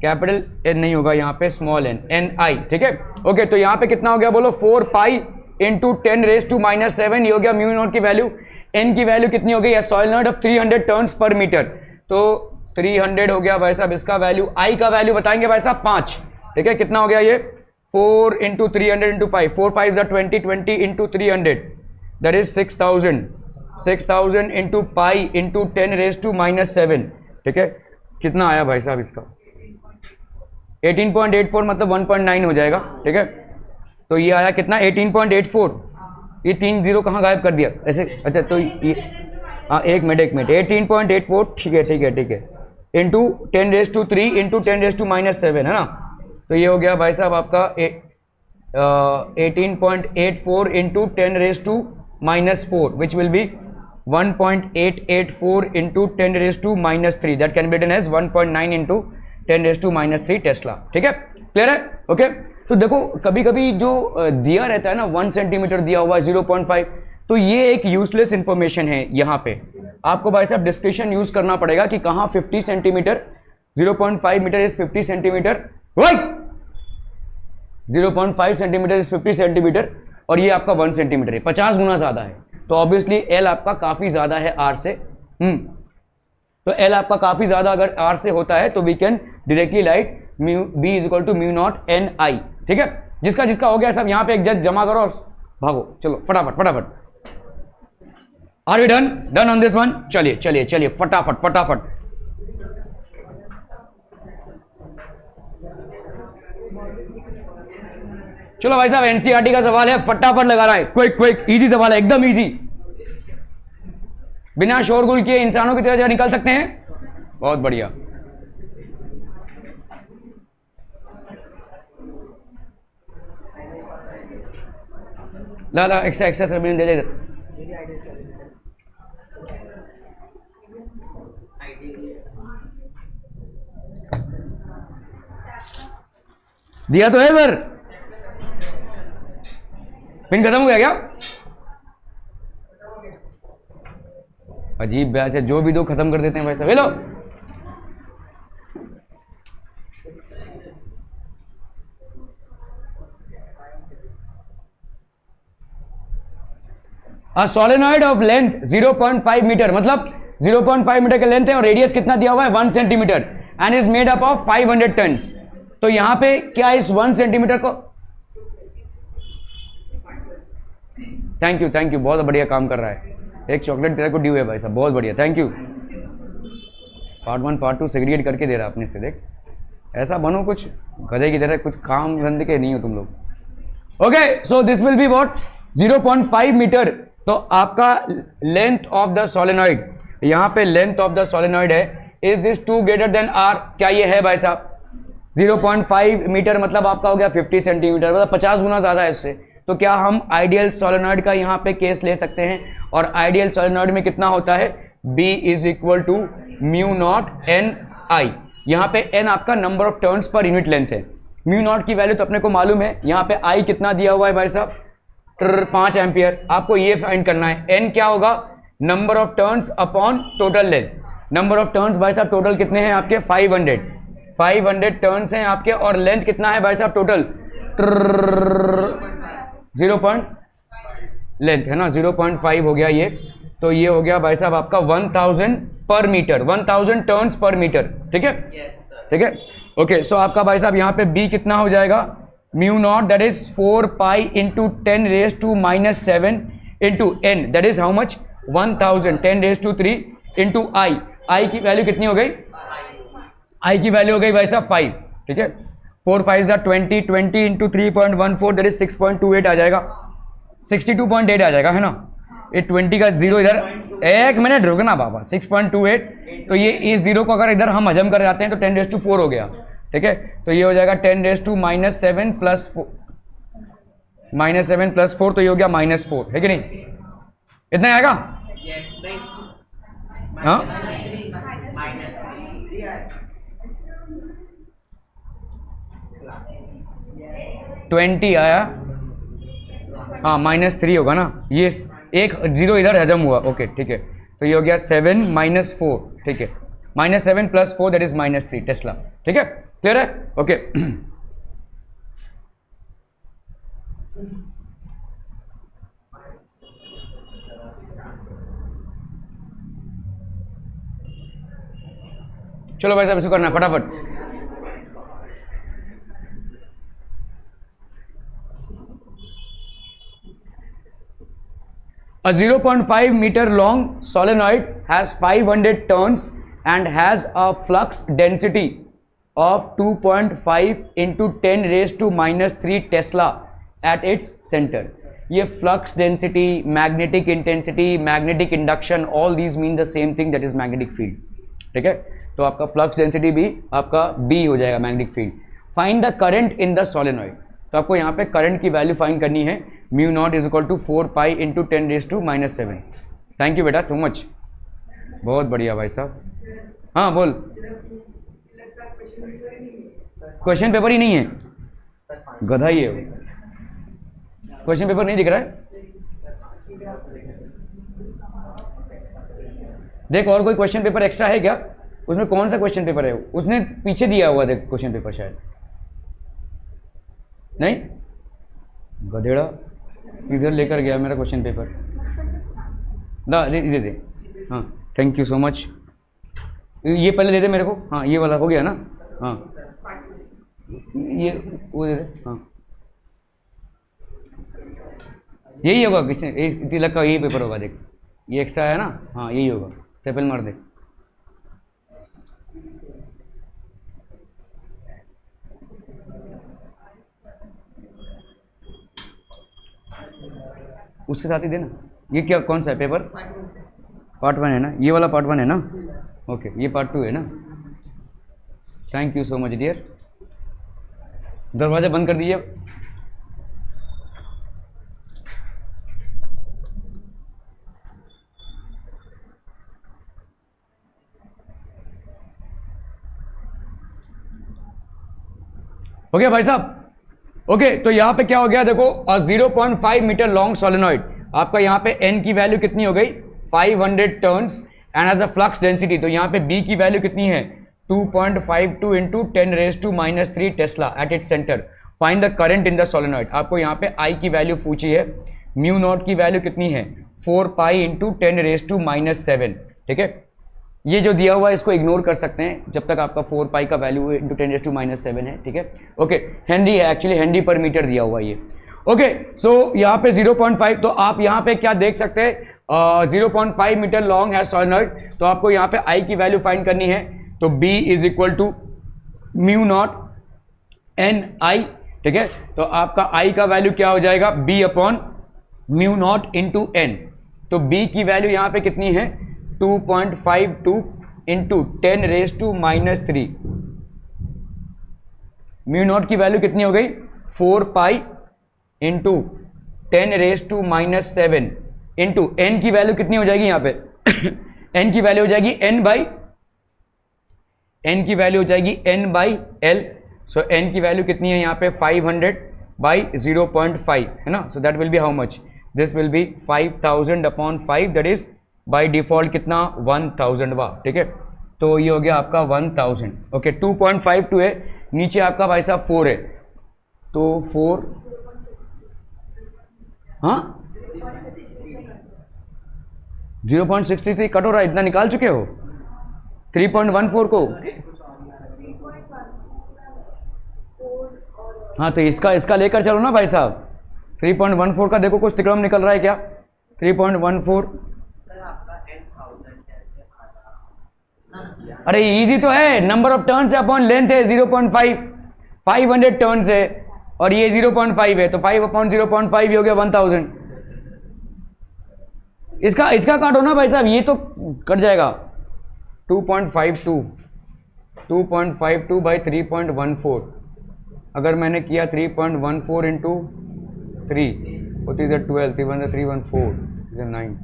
कैपिटल एन नहीं होगा यहाँ पे, स्मॉल एन आई. ठीक है, ओके. तो यहाँ पे कितना हो गया बोलो? 4 पाई इंटू 10⁻⁻⁷. ये हो गया म्यू नॉट की वैल्यू. एन की वैल्यू कितनी हो गई? Solenoid of 300 turns per metre. तो 300 हो गया भाई साहब इसका वैल्यू. आई का वैल्यू बताएंगे भाई साहब 5. ठीक है, कितना हो गया ये? 4 into 300 into 5, 4 5 20, 20 into 300 that is 6000 into pi into 10⁻⁻⁷. ठीक है, कितना आया भाई साहब इसका? 18.84 मतलब 1.9 हो जाएगा. ठीक है, तो ये आया कितना 18.84। ये 3 जीरो कहाँ गायब कर दिया ऐसे? अच्छा तो ये हाँ एक मिनट 18.84 ठीक है इंटू 10⁻³ इंटू 10⁻⁻7 है ना। तो ये हो गया भाई साहब आपका 18.84 into 10⁻⁻4 which will be 1.884 into 10⁻⁻3 that can be written as 1.9 into 10⁻⁻3 tesla. ठीक है, क्लियर है? ओके तो देखो कभी कभी जो दिया रहता है ना 1 सेंटीमीटर दिया हुआ है 0.5, तो ये एक यूजलेस इंफॉर्मेशन है। यहाँ पे आपको भाई साहब डिस्क्रिप्शन यूज करना पड़ेगा कि कहाँ 50 centimetre 0.5 metre is 50 centimetre, 0.5 centimetre is 50 centimetre और ये आपका 1 सेंटीमीटर है, 50 गुना ज्यादा है। तो ऑब्वियसली एल आपका काफी ज्यादा है आर से। तो एल आपका काफी ज्यादा अगर आर से होता है तो we can directly write B is equal to mu not an I. ठीक है, जिसका जिसका हो गया सब यहाँ पे एक जज जमा करो और भागो, चलो फटाफट। Are we done on this one? चलिए फटाफट। चलो भाई साहब एनसीईआरटी का सवाल है, फटाफट लगा रहा है, क्विक इजी सवाल है, एकदम इजी, बिना शोरगुल किए इंसानों की तरह निकल सकते हैं। बहुत बढ़िया। ला एक्स्ट्रा दे दे। दिया तो है सर, पिन खत्म हो गया क्या? अजीब ब्याज है, जो भी दो खत्म कर देते हैं भाई साहब। लो a solenoid of length 0.5 metre, मतलब 0.5 मीटर का लेंथ है और रेडियस कितना दिया हुआ है 1 centimetre and is made up of 500 turns. तो यहां पे क्या इस 1 सेंटीमीटर को, थैंक यू बहुत बढ़िया काम कर रहा है, एक चॉकलेट तेरे को ड्यू है भाई साहब, बहुत बढ़िया, thank you. Part 1 part 2 segregate करके दे रहा अपने से, देख ऐसा बनो कुछ गधे की तरह, कुछ काम धंधे के नहीं हो तुम लोग। Okay so this will be what 0.5 metre. तो आपका लेंथ ऑफ द सोलेनॉइड, यहां पे लेंथ ऑफ द सोलेनॉइड है, is this 2 greater than R? क्या ये है भाई साहब 0.5 मीटर, मतलब आपका हो गया 50 सेंटीमीटर, मतलब 50 गुना ज्यादा है इससे। तो क्या हम आइडियल सोलेनॉइड का यहाँ पे केस ले सकते हैं? और आइडियल सोलेनॉइड में कितना होता है? B is equal to mu not an I. यहाँ पे n आपका नंबर ऑफ टर्न्स पर यूनिट लेंथ है, म्यू नॉट की वैल्यू तो अपने को मालूम है, यहाँ पे I कितना दिया हुआ है भाई साहब 5 एम्पियर। आपको ये फाइंड करना है n क्या होगा, number of turns upon total length. Number of turns भाई साहब टोटल कितने हैं आपके 500 टर्न्स हैं आपके, और लेंथ कितना है भाई साहब टोटल 0. लेंथ है ना 0.5 हो गया ये, तो ये हो गया भाई साहब आपका 1000 पर मीटर, 1000 टर्न्स पर मीटर। ठीक है, ठीक है, ओके। सो आपका भाई साहब यहाँ पे B कितना हो जाएगा, mu not that is 4 pi into 10⁻⁻7 into n that is how much 1000 10⁻³ into I की वैल्यू कितनी हो गई, I की वैल्यू हो गई भाई साहब 5। ठीक है, 4 5 20 20 इंटू 3.14 दैट इज 6.28 आ जाएगा, 62.8 आ जाएगा, है ना। ये 20 का जीरो इधर, एक मिनट रुकना बाबा, 6.28। तो ये इस जीरो को अगर इधर हम हजम कर जाते हैं तो 10⁻⁴ हो गया। ठीक है, तो ये हो जाएगा 10⁻⁻7 प्लस 7 प्लस 4, तो ये हो गया -4, है कि नहीं? इतना आएगा? हाँ 20 आया, हाँ -3 होगा ना, ये एक जीरो इधर हजम हुआ। ओके ठीक है, तो ये हो गया 7 -4। ठीक है, -7 प्लस 4 दैट इज -3 टेस्ला। ठीक है, क्लियर है? ओके चलो भाई साहब इसको करना फटाफट। A 0.5 meter long solenoid has 500 turns and has a flux density of 2.5 into 10⁻³ Tesla at its centre. ये flux density, magnetic intensity, magnetic induction, all these mean the same thing, that is magnetic field. ठीक है, तो आपका flux density भी आपका B हो जाएगा, magnetic field. Find the current in the solenoid, तो आपको यहाँ पे करंट की वैल्यू फाइंड करनी है, mu not is equal to 4 pi into 10⁻⁷। Thank you बेटा, सो मच, बहुत बढ़िया भाई साहब। हाँ बोल, क्वेश्चन पेपर ही नहीं है, गधा ही है वो, क्वेश्चन पेपर नहीं दिख रहा है। देख और कोई क्वेश्चन पेपर एक्स्ट्रा है क्या, उसमें कौन सा क्वेश्चन पेपर है, उसने पीछे दिया हुआ देख क्वेश्चन पेपर, शायद नहीं, गधेड़ा इधर लेकर गया मेरा क्वेश्चन पेपर। दे दे, हाँ थैंक यू सो मच, ये पहले दे दे मेरे को, हाँ ये वाला हो गया ना, हाँ ये वो दे दे, हाँ यही होगा, किसने तिलक का यही पेपर होगा, देख ये एक्स्ट्रा है ना, हाँ यही होगा, स्टेपल मार दे। उसके साथ ही देना। ये क्या कौन सा है पेपर, पार्ट 1 है ना, ये वाला पार्ट 1 है ना, ओके ये पार्ट 2 है ना। Thank you so much dear, दरवाजा बंद कर दीजिए। ओके भाई साहब, ओके तो यहां पे क्या हो गया देखो, 0.5 मीटर लॉन्ग सोलेनॉइड, आपका यहां पे n की वैल्यू कितनी हो गई 500 turns and as a flux density, तो यहां पे b की वैल्यू कितनी है 2.52 into 10⁻³ tesla at its centre. Find the current in the solenoid, आपको यहां पे I की वैल्यू पूछी है, म्यू नॉट की वैल्यू कितनी है 4 पाई इंटू 10⁻⁷। ठीक है, ये जो दिया हुआ है इसको इग्नोर कर सकते हैं जब तक आपका 4 पाई का वैल्यू इंटू 10⁻⁷ है। ठीक है, ओके हेनरी है, एक्चुअली हेनरी पर मीटर दिया हुआ है ये। ओके सो यहाँ पे 0.5, तो आप यहाँ पे क्या देख सकते हैं 0.5 मीटर लॉन्ग है सोलेनॉइड, तो आपको यहाँ पे आई की वैल्यू फाइंड करनी है, तो B is equal to mu not an I. ठीक है, तो आपका आई का वैल्यू क्या हो जाएगा B upon mu not into N, तो बी की वैल्यू यहाँ पे कितनी है 2.52 इंटू 10⁻⁻3, म्यू नॉट की वैल्यू कितनी हो गई 4 पाई इंटू 10⁻⁷ इंटू एन की वैल्यू कितनी हो जाएगी यहाँ पे एन की वैल्यू हो जाएगी n की वैल्यू हो जाएगी n/L, सो n की वैल्यू कितनी है यहाँ पे 500/0.5 है ना, सो that will be how much, this will B 5000/5, that is by default कितना 1000 वाट। ठीक है, तो ये हो गया आपका 1000। ओके 2.52 है, नीचे आपका भाई साहब 4 है, तो 4 हाँ 0.63 से कट हो रहा है, इतना निकाल चुके हो 3.14 को, हाँ तो इसका लेकर चलो ना भाई साहब, 3.14 का देखो कुछ तिकड़म निकल रहा है क्या 3.14, अरे इजी तो है, नंबर ऑफ टर्न्स है अपॉन लेंथ है 0.5, 500 टर्न्स है और ये 0.5 है, तो 5/0.5 ही हो गया 1000। इसका काटो ना भाई साहब, ये तो कट जाएगा 2.52 बाई 3.14, अगर मैंने किया 3.14 इंटू 3 होती है 12, 314 9,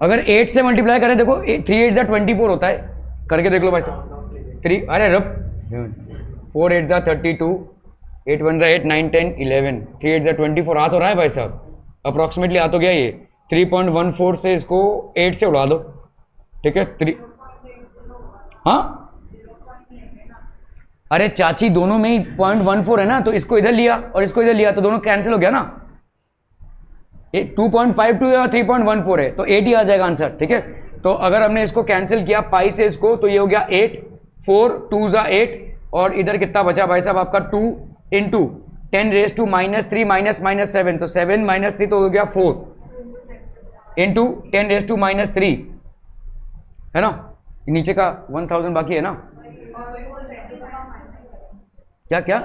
अगर 8 से मल्टीप्लाई करें देखो 3 8 जा 24 होता है, करके देख लो भाई साहब 3, अरे रब 4 8 जा 32, 8 1 जा 8 9 10 11, 3 8 जा 24 आ तो रहा है भाई साहब, अप्रॉक्सीमेटली आ तो गया ये, 3.14 से इसको 8 से उड़ा दो। ठीक है 3, हाँ अरे चाची दोनों में ही 0.14 है ना, तो इसको इधर लिया और इसको इधर लिया तो दोनों कैंसिल हो गया ना, 2.52 है और 3.14 है तो 8 ही आ जाएगा आंसर। ठीक है, तो अगर हमने इसको कैंसिल किया पाई से इसको, तो ये हो गया 8, 4 2 जा 8 और इधर कितना बचा भाई साहब आपका 2 इंटू 10⁻³ -7, तो 7 -3 तो हो गया 4 इंटू 10⁻³ है ना, नीचे का 1000 बाकी है ना, क्या क्या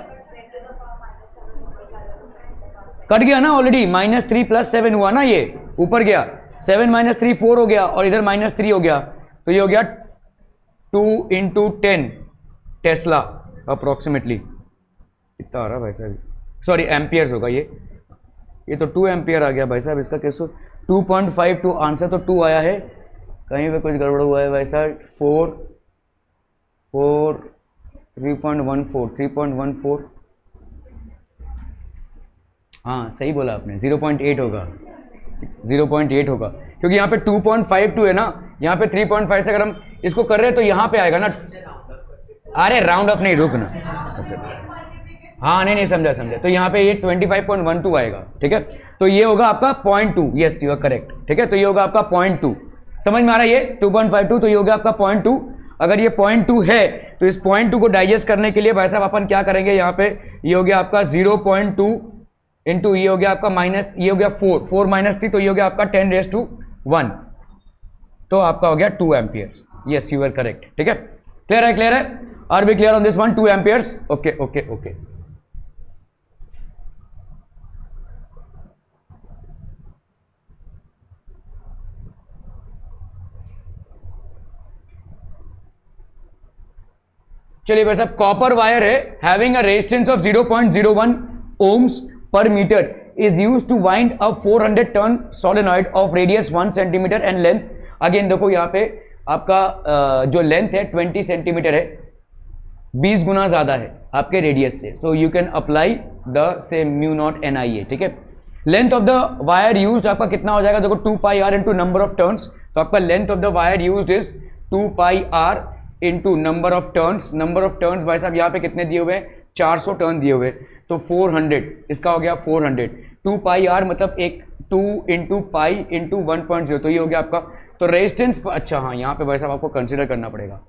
कट गया ना ऑलरेडी, -3 + 7 हुआ ना, ये ऊपर गया, 7 - 3 4 हो गया, और इधर -3 हो गया, तो ये हो गया 2 × 10 टेस्ला अप्रोक्सीमेटली। कितना आ रहा भाई साहब, सॉरी एम्पियर्स होगा ये तो 2 एम्पियर आ गया भाई साहब। इसका कैसे 2.52 आंसर तो 2 आया है, कहीं पे कुछ गड़बड़ हुआ है भाई साहब। 3.14 हाँ सही बोला आपने, 0.8 होगा, 0.8 होगा, क्योंकि यहाँ पे 2.52 है ना, यहाँ पे 3.5 से अगर हम इसको कर रहे हैं तो यहाँ पे आएगा ना। अरे राउंड अप नहीं, रुकना। हाँ नहीं समझा, तो यहाँ पे ये 25.12 आएगा, ठीक है। तो ये होगा आपका 0.2, यस यू आर करेक्ट, ठीक है। तो ये होगा आपका 0.2, समझ में आ रहा है, ये 2.52, तो ये हो गया आपका 0.2। अगर ये 0.2 है तो इस 0.2 को डाइजेस्ट करने के लिए भाई साहब अपन क्या करेंगे, यहाँ पे ये हो गया आपका 0.2 इंटू ये हो गया आपका माइनस, ये हो गया 4 -3, तो ये हो गया आपका 10⁻1, तो आपका हो गया 2 amperes. Yes you are correct, ठीक है। क्लियर है, are be clear on this one, 2 amperes. Okay. चलिए भाई साहब, कॉपर वायर है having a resistance of 0.01 ohms per meter is used to wind a 400 ton solenoid of radius 1 centimeter and length। Again देखो यहाँ पे आपका जो लेंथ है 20 सेंटीमीटर है, 20 गुना ज्यादा है आपके रेडियस से, so you can apply the same μ0 NIA, ठीक है। Length of the wire used आपका कितना हो जाएगा, देखो 2πr into number of turns, तो आपका length of the wire used is 2πr into number of turns. Number of turns भाई साहब यहाँ पे कितने दिए हुए हैं, 400 टर्न दिए हुए, तो 400, इसका हो गया 400, 2πr मतलब एक 2 × π × 1.0, तो ये हो गया आपका। तो रेजिस्टेंस, अच्छा हाँ यहाँ पे भाई साहब आपको कंसिडर करना पड़ेगा,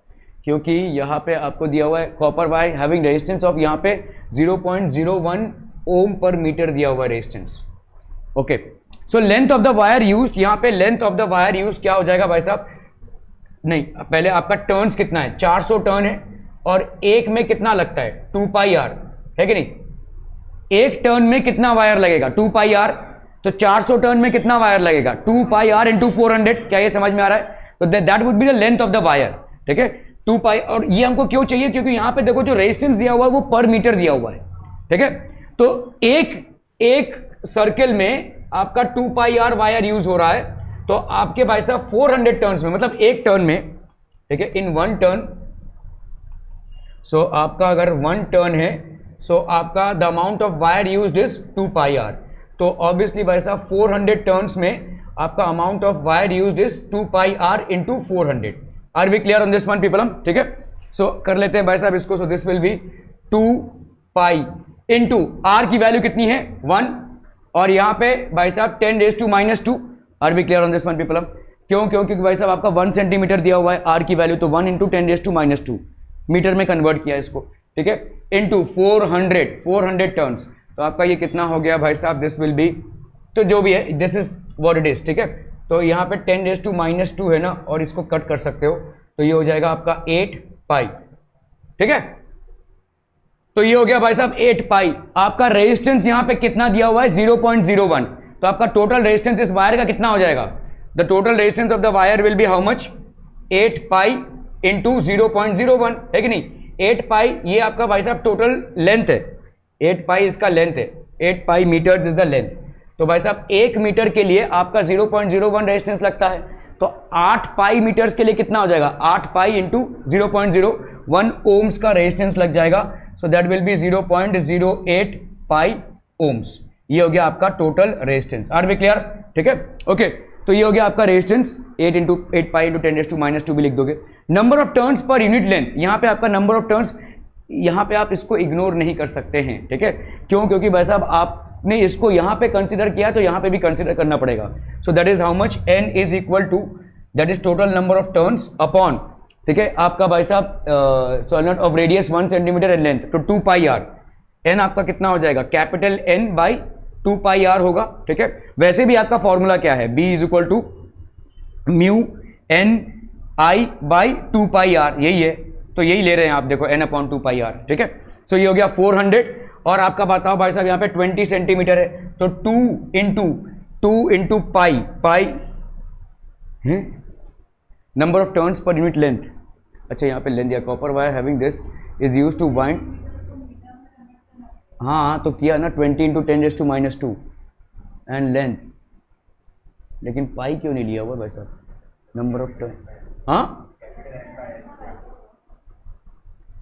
क्योंकि यहाँ पे आपको दिया हुआ है copper wire having resistance of यहाँ पे 0.01 ओम पर मीटर दिया हुआ है resistance. Okay, so length of the wire use, यहाँ पे length of the wire use क्या हो जाएगा भाई साहब, नहीं पहले आपका टर्न्स कितना है, 400 टर्न है, और एक में कितना लगता है 2πr, है कि नहीं। एक टर्न में कितना वायर लगेगा 2πr, तो 400 टर्न में कितना वायर लगेगा 2πr × 400, क्या ये समझ में आ रहा है। तो that would be the length of the wire, ठीक है 2π। और ये हमको क्यों चाहिए, क्योंकि यहां पे देखो जो रेजिस्टेंस दिया हुआ है वो पर मीटर दिया हुआ है, ठीक है। तो एक सर्किल में आपका 2πr वायर यूज हो रहा है, तो आपके भाई साहब 400 टर्न्स में, मतलब एक टर्न में, ठीक है, इन 1 टर्न, सो आपका अगर 1 टर्न है, सो आपका the amount of wire used is 2πr, तो ऑब्वियसली भाई साहब 400 टर्न्स में आपका amount of wire used is 2πr × 400। Are we clear on this one people, ठीक है। सो कर लेते हैं भाई साहब इसको, so this will be 2π × r की वैल्यू कितनी है 1, और यहाँ पे भाई साहब 10⁻²। Are we clear on this one people, क्योंकि भाई साहब आपका 1 सेंटीमीटर दिया हुआ है r की वैल्यू, तो 1 × 10⁻² मीटर में कन्वर्ट किया इसको, ठीक है, इंटू 400 टर्न्स, तो आपका ये कितना हो गया भाई साहब, दिस विल बी, तो जो भी है this is what it is, ठीक है। तो यहाँ पे 10⁻² है ना, और इसको कट कर सकते हो, तो ये हो जाएगा आपका 8π, ठीक है। तो ये हो गया भाई साहब 8π। आपका रेजिस्टेंस यहाँ पे कितना दिया हुआ है 0.01, तो आपका टोटल रेजिस्टेंस इस वायर का कितना हो जाएगा, the total resistance of the wire will be how much, 8π × 0.01, है कि नहीं। 8π ये आपका भाई साहब टोटल लेंथ है, 8π इसका लेंथ है, 8π मीटर्स इज द लेंथ। तो भाई साहब 1 मीटर के लिए आपका 0.01 रेजिस्टेंस लगता है, तो 8π मीटर्स के लिए कितना हो जाएगा, 8π × 0.01 ओम्स का रेजिस्टेंस लग जाएगा, so that will be 0.08π ohms. ये हो गया आपका total resistance. Are we clear, ठीक है। ओके, तो ये हो गया आपका रेजिस्टेंस 8π × 10⁻² भी लिख दोगे। नंबर ऑफ टर्न्स पर यूनिट लेंथ, यहाँ पे आपका नंबर ऑफ टर्न्स, यहाँ पे आप इसको इग्नोर नहीं कर सकते हैं, ठीक है। क्यों, क्योंकि भाई साहब आपने इसको यहाँ पे कंसिडर किया, तो यहाँ पे भी कंसिडर करना पड़ेगा। So that is how much, n is equal to, that is total number of turns upon, ठीक है, आपका भाई साहब solenoid of radius 1 centimetre and length, तो 2πr, n आपका कितना हो जाएगा, कैपिटल N बाई 2πr होगा, ठीक है। वैसे भी आपका फॉर्मूला क्या है, b is equal to μNI/2πr, यही है, तो यही ले रहे हैं आप, देखो n/2πr, ठीक है। सो ये हो गया 400 और आपका बताओ भाई साहब यहाँ पे 20 सेंटीमीटर है तो 2 इंटू पाई है नंबर ऑफ टर्न्स पर यूनिट लेंथ। अच्छा यहाँ पे लेंथ दिया copper wire having this is use to wind. हाँ तो किया ना 20 इंटू 10⁻⁻² एंड लेंथ, लेकिन पाई क्यों नहीं लिया हुआ भाई साहब नंबर ऑफ टर्न। हाँ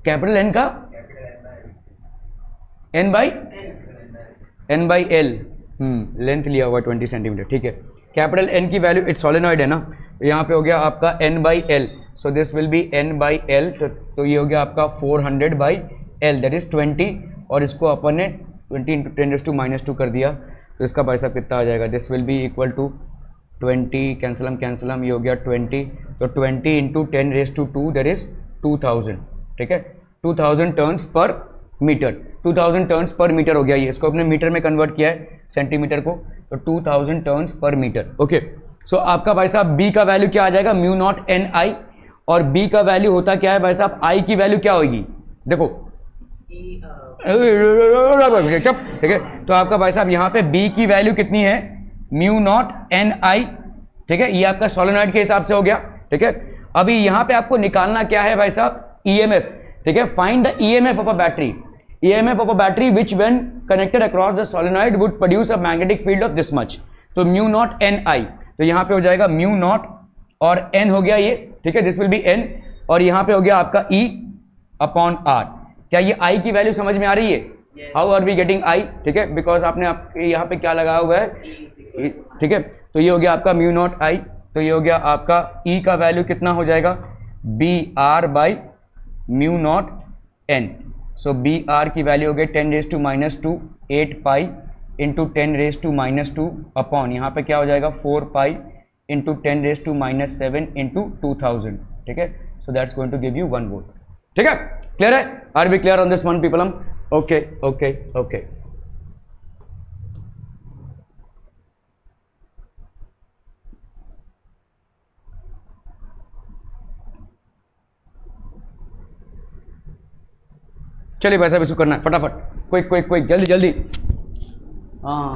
कैपिटल एन का एन बाई एल लेंथ लिया हुआ 20 सेंटीमीटर। ठीक है कैपिटल एन की वैल्यू इस सोलेनॉइड है ना तो यहाँ पे हो गया आपका N by L so this will be N by L तो ये हो गया आपका 400 बाई एल दैट इज 20 और इसको अपन ने 20 इंटू 10⁻² कर दिया तो इसका भाई साहब कितना आ जाएगा this will be equal to 20 कैंसलम ये हो गया 20 तो 20 इंटू 10⁻² दैट इज 2000। ठीक है 2000 turns per metre 2000 turns per metre हो गया ये इसको अपने मीटर में कन्वर्ट किया है सेंटीमीटर को तो 2000 turns per metre. Okay so आपका भाई साहब बी का वैल्यू क्या आ जाएगा म्यू नॉट एन आई और बी का वैल्यू होता क्या है भाई साहब आई की वैल्यू क्या होगी देखो ठीक है तो आपका भाई साहब यहाँ पे बी की वैल्यू कितनी है म्यू नॉट एन आई। ठीक है ये आपका सोलेनॉइड के हिसाब से हो गया। ठीक है अभी यहाँ पे आपको निकालना क्या है भाई साहब ईएमएफ। ठीक है find the EMF of a battery EMF of a battery which when connected across the solenoid would produce a magnetic field of this much तो म्यू नॉट एन आई तो यहाँ पे हो जाएगा म्यू नॉट और n हो गया ये। ठीक है दिस विल बी n और यहाँ पे हो गया आपका E अपॉन R। क्या ये I की वैल्यू समझ में आ रही है how are we getting I। ठीक है बिकॉज आपने यहाँ पे क्या लगाया हुआ है ठीक है तो ये हो गया आपका म्यू नॉट I तो ये हो गया आपका E का वैल्यू कितना हो जाएगा B R by mu not n so B R की वैल्यू हो गई 10⁻² 8 पाई इंटू 10⁻² अपॉन यहाँ पे क्या हो जाएगा 4 पाई इंटू 10⁻⁷ इंटू 2000। ठीक है so that's going to give you 1 volt. ठीक है क्लियर है are be clear on this one people हम ओके ओके ओके। चलिए भाई साहब इसको करना है फटाफट क्विक जल्दी जल्दी। हाँ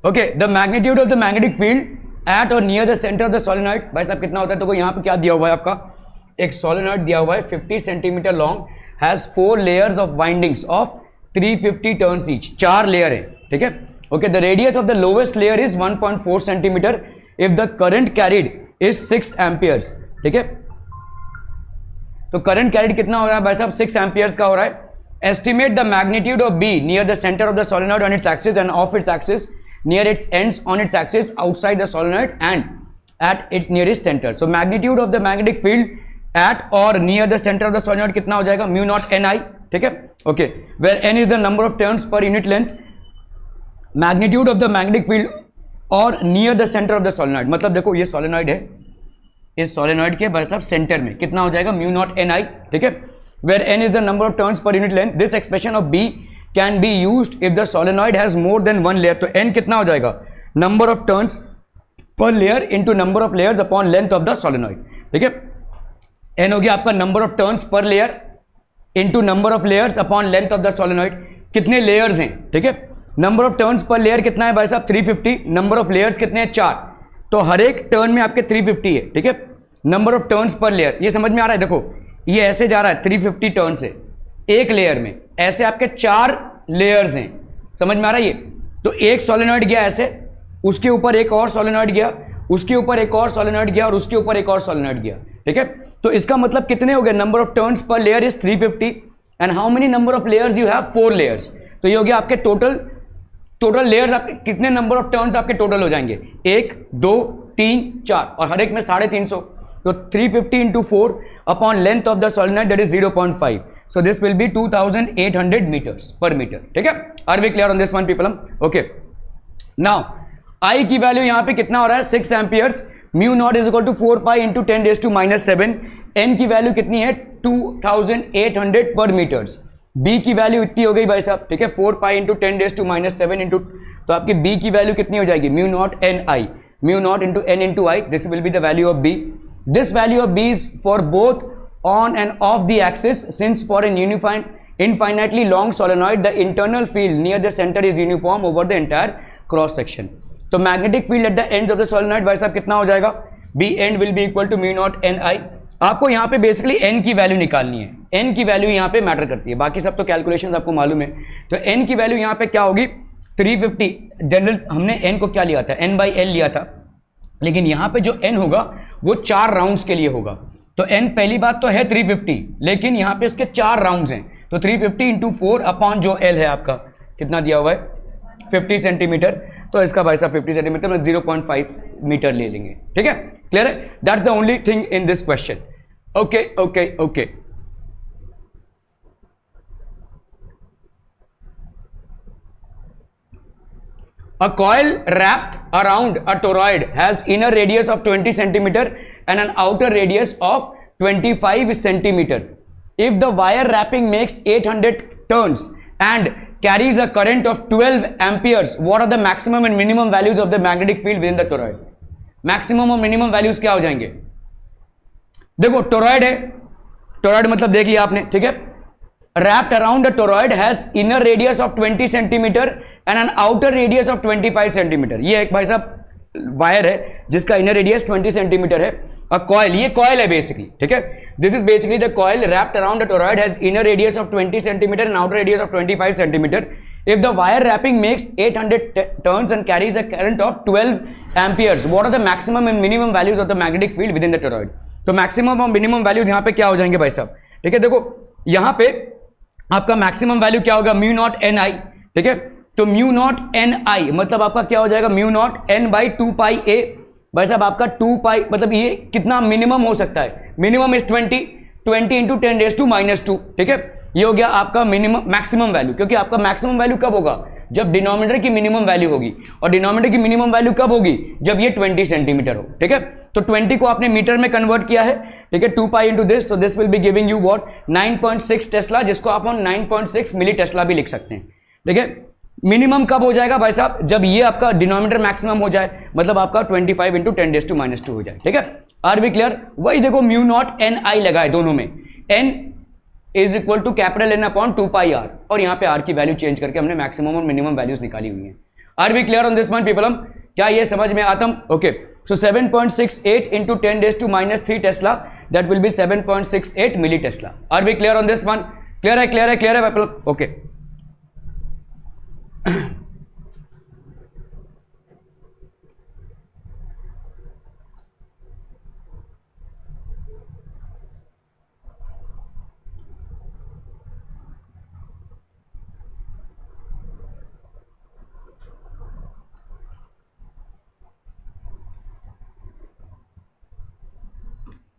okay the magnitude of the magnetic field at और near the centre of the solenoid भाई साहब कितना होता है तो यहाँ पे क्या दिया हुआ है आपका एक सोलेनॉइड दिया हुआ है 50 centimetre long has 4 layers of windings of 350 turns each 4 layer है। ठीक है okay the radius of the lowest layer is 1.4 centimetre if the current carried is 6 amperes. ठीक है तो करंट कैरिड कितना हो रहा है भाई साहब 6 एम्पियर्स का हो रहा है। Estimate the magnitude of be near the centre of the solenoid on its axis end of its axis near its ends on its axis outside the solenoid and at its nearest center. So magnitude of the magnetic field at or near the center of the solenoid कितना हो जाएगा, mu not an I. ठीक है, okay, where N is the number of turns पर unit length. Magnitude of the magnetic field और near the centre of the solenoid, मतलब देखो ये सोलेनॉइड है, इस सोलेनॉइड के मतलब सेंटर में कितना हो जाएगा, म्यू नॉट एन आई. ठीक है, where N is the number of turns पर unit length. This expression of B can be used if the solenoid has more than one layer. तो एन कितना हो जाएगा, number of turns per layer into number of layers upon length of the solenoid. ठीक है, N हो गया आपका number of turns per layer into number of layers upon length of the solenoid. कितने लेयर्स हैं, ठीक है, number of turns per layer कितना है भाई साहब, 350. नंबर ऑफ लेयर्स कितने हैं, 4. तो हर एक टर्न में आपके 350 है. ठीक है, number of turns per layer, ये समझ में आ रहा है. देखो ये ऐसे जा रहा है 350 टर्न से एक लेयर में, ऐसे आपके 4 लेयर्स हैं. समझ में आ रहा है ये. तो एक सोलेनॉइड गया ऐसे, उसके ऊपर एक और सोलेनॉइड गया, उसके ऊपर एक और सोलेनॉइड गया और उसके ऊपर एक और सोलेनॉइड गया. ठीक है, तो इसका मतलब कितने हो गए, number of turns per layer is 350 and how many number of layers you have, 4 layers. तो ये हो गया आपके टोटल लेयर्स. आपके कितने नंबर ऑफ टर्न्स आपके टोटल हो जाएंगे, 1 2 3 4 और हर एक में 350. तो 350 into 4 upon length of the solenoid that is 0.5. So this will be 2800 metres per metre. ठीक है, are we clear on this one people. Okay, now I की वैल्यू यहां पे कितना हो रहा है, 6 amperes. Mu not is equal to 4 pi into 10⁻⁷. N की वैल्यू कितनी है, 2800 पर मीटर्स. बी की वैल्यू इतनी हो गई भाई साहब. ठीक है, 4 पाई इंटू 10⁻⁷ इंटू, तो आपकी बी की वैल्यू कितनी हो जाएगी, mu not an I, mu not into N into I. This will be the value of B. This value of B is for both on and off the axis. Since for an infinitely long solenoid the internal field near the center is uniform over the entire cross section. तो magnetic field at the ends of the solenoid भाई साहब कितना हो जाएगा, B end will be equal to mu naught n I. आपको यहाँ पे basically n की वैल्यू निकालनी है. n की वैल्यू यहाँ पे मैटर करती है, बाकी सब तो कैलकुलेशन आपको मालूम है. तो n की वैल्यू यहाँ पे क्या होगी, 350. जनरल हमने n को क्या लिया था, n by l लिया था, लेकिन यहाँ पे जो n होगा वो 4 राउंड्स के लिए होगा. तो n पहली बात तो है 350, लेकिन यहां पे इसके 4 राउंड्स हैं. तो 350 इंटू 4 अपॉन जो l है आपका कितना दिया हुआ है, 50 सेंटीमीटर. तो इसका भाई साहब 50 सेंटीमीटर में 0.5 मीटर ले लेंगे. ठीक है, क्लियर है. That's the only thing in this question. Okay okay okay. A coil wrapped around a toroid has inner radius of 20 centimeter and an outer radius of 25 centimeter. If the wire wrapping makes 800 turns and carries a current of 12 amperes, what are the maximum and minimum values of the magnetic field within the toroid? Maximum और minimum values क्या हो जाएंगे, देखो toroid है, toroid मतलब देख लिया आपने. ठीक है, wrapped around a toroid has inner radius of 20 centimeter and an outer radius of 25 centimeter. ये एक भाई साहब वायर है जिसका इनर रेडियस 20 सेंटीमीटर है. और कॉइल, ये कॉइल है बेसिकली. ठीक है, this is basically the coil wrapped around a toroid has inner radius of 20 centimeter and outer radius of 25 centimeter. If the wire wrapping makes 800 turns and carries a current of 12 amperes, what are the maximum and minimum values of the magnetic field within the toroid? तो maximum और minimum values यहाँ पे क्या हो जाएंगे भाई साहब. ठीक है, देखो यहाँ पे आपका मैक्सिमम वैल्यू क्या होगा, म्यू नॉट एन आई. ठीक है, तो म्यू नॉट एन आई मतलब आपका क्या हो जाएगा, mu not N by 2 pi ए. भाई साहब आपका 2 पाई मतलब ये कितना मिनिमम हो सकता है, मिनिमम इज 20 इंटू 10⁻². ठीक है, ये हो गया आपका मिनिमम मैक्सिमम वैल्यू. क्योंकि आपका मैक्सिमम वैल्यू कब होगा, जब डिनोमिनेटर की मिनिमम वैल्यू होगी. और डिनोमिनेटर की मिनिमम वैल्यू कब होगी, जब ये 20 सेंटीमीटर हो. ठीक है, तो 20 को आपने मीटर में कन्वर्ट किया है. ठीक है, 2 पाई इंटू दिस, तो this will be giving you what, 9.6 Tesla, जिसको आप 9.6 मिली टेस्ला भी लिख सकते हैं. ठीक है, मिनिमम कब हो जाएगा भाई साहब, जब ये आपका डिनोमिनेटर मैक्सिमम हो जाए, मतलब आपका 25 इंटू 10⁻² हो जाए. ठीक है, आर बी क्लियर. वही देखो म्यू नॉट एन आई लगा है दोनों में, N is equal to capital N upon 2 pi R, और यहाँ पे आर की वैल्यू चेंज करके हमने मैक्सिमम और मिनिमम वैल्यूज निकाली हुई है. Are be clear on this one people. क्या ये समझ में आता? Okay, so 7.68 into 10⁻³ tesla, that will be 7.68 milli tesla. Are be clear on this one? Clear है, क्लियर है, क्लियर है पीपल. ओके,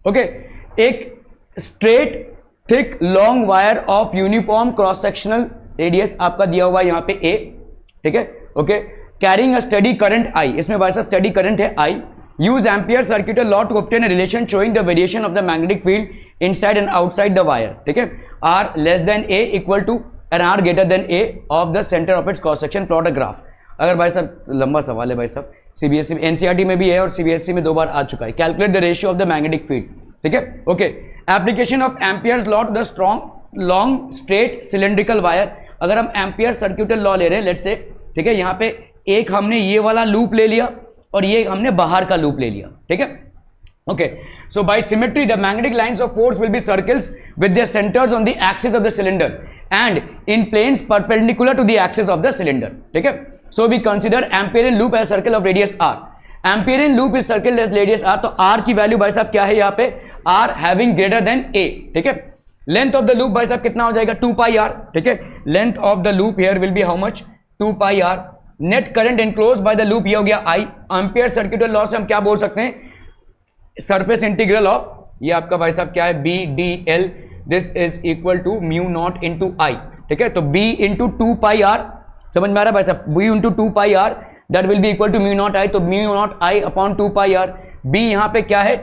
ओके एक straight thick long wire of uniform cross sectional radius आपका दिया हुआ है यहाँ पे ए, ठीक है, okay, carrying a steady current I, इसमें भाई साहब स्टडी करंट है I, use Ampere circuital law to obtain a relation showing the variation of the magnetic field inside and outside the wire, ठीक है, r less than a equal to and r greater than a of the centre of its cross section, plot a graph. अगर भाई साहब लंबा सवाल है भाई साहब, सीबीएसई एनसीईआरटी में भी है और सीबीएसई में 2 बार आ चुका है, calculate the ratio of the magnetic field, ठीक है, okay, application of Ampere's law to the strong long straight cylindrical wire, अगर हम एम्पियर सर्क्यूटल लॉ ले रहे हैं लेट्स से, ठीक है, यहाँ पे एक हमने ये वाला लूप ले लिया और ये हमने बाहर का लूप ले लिया, ठीक है, okay, so by symmetry the magnetic lines of force will be circles with their centres on the axis of the cylinder and in planes perpendicular to the axis of the cylinder, ठीक है, so we consider Amperian loop as circle of radius r, Amperian loop is circle as radius r, तो r की value भाई साहब क्या है यहाँ पे, r having greater than a, ठीक है, लेंथ ऑफ द लूप भाई साहब कितना हो जाएगा 2 पाई आर, ठीक है, length of the loop here will be how much 2 pi R, net current enclose by the loop ये हो गया आई, एम्पियर सर्क्यूटल लॉ से हम क्या बोल सकते हैं, सरफेस इंटीग्रल ऑफ ये आपका भाई साहब क्या है B D L, this is equal to mu not into I, ठीक है, तो बी इंटू 2 पाई आर, समझ में आ रहा है भाई साहब, B into 2 pi R that will be equal to mu not I, तो mu not I upon 2 pi R, B यहां पे क्या है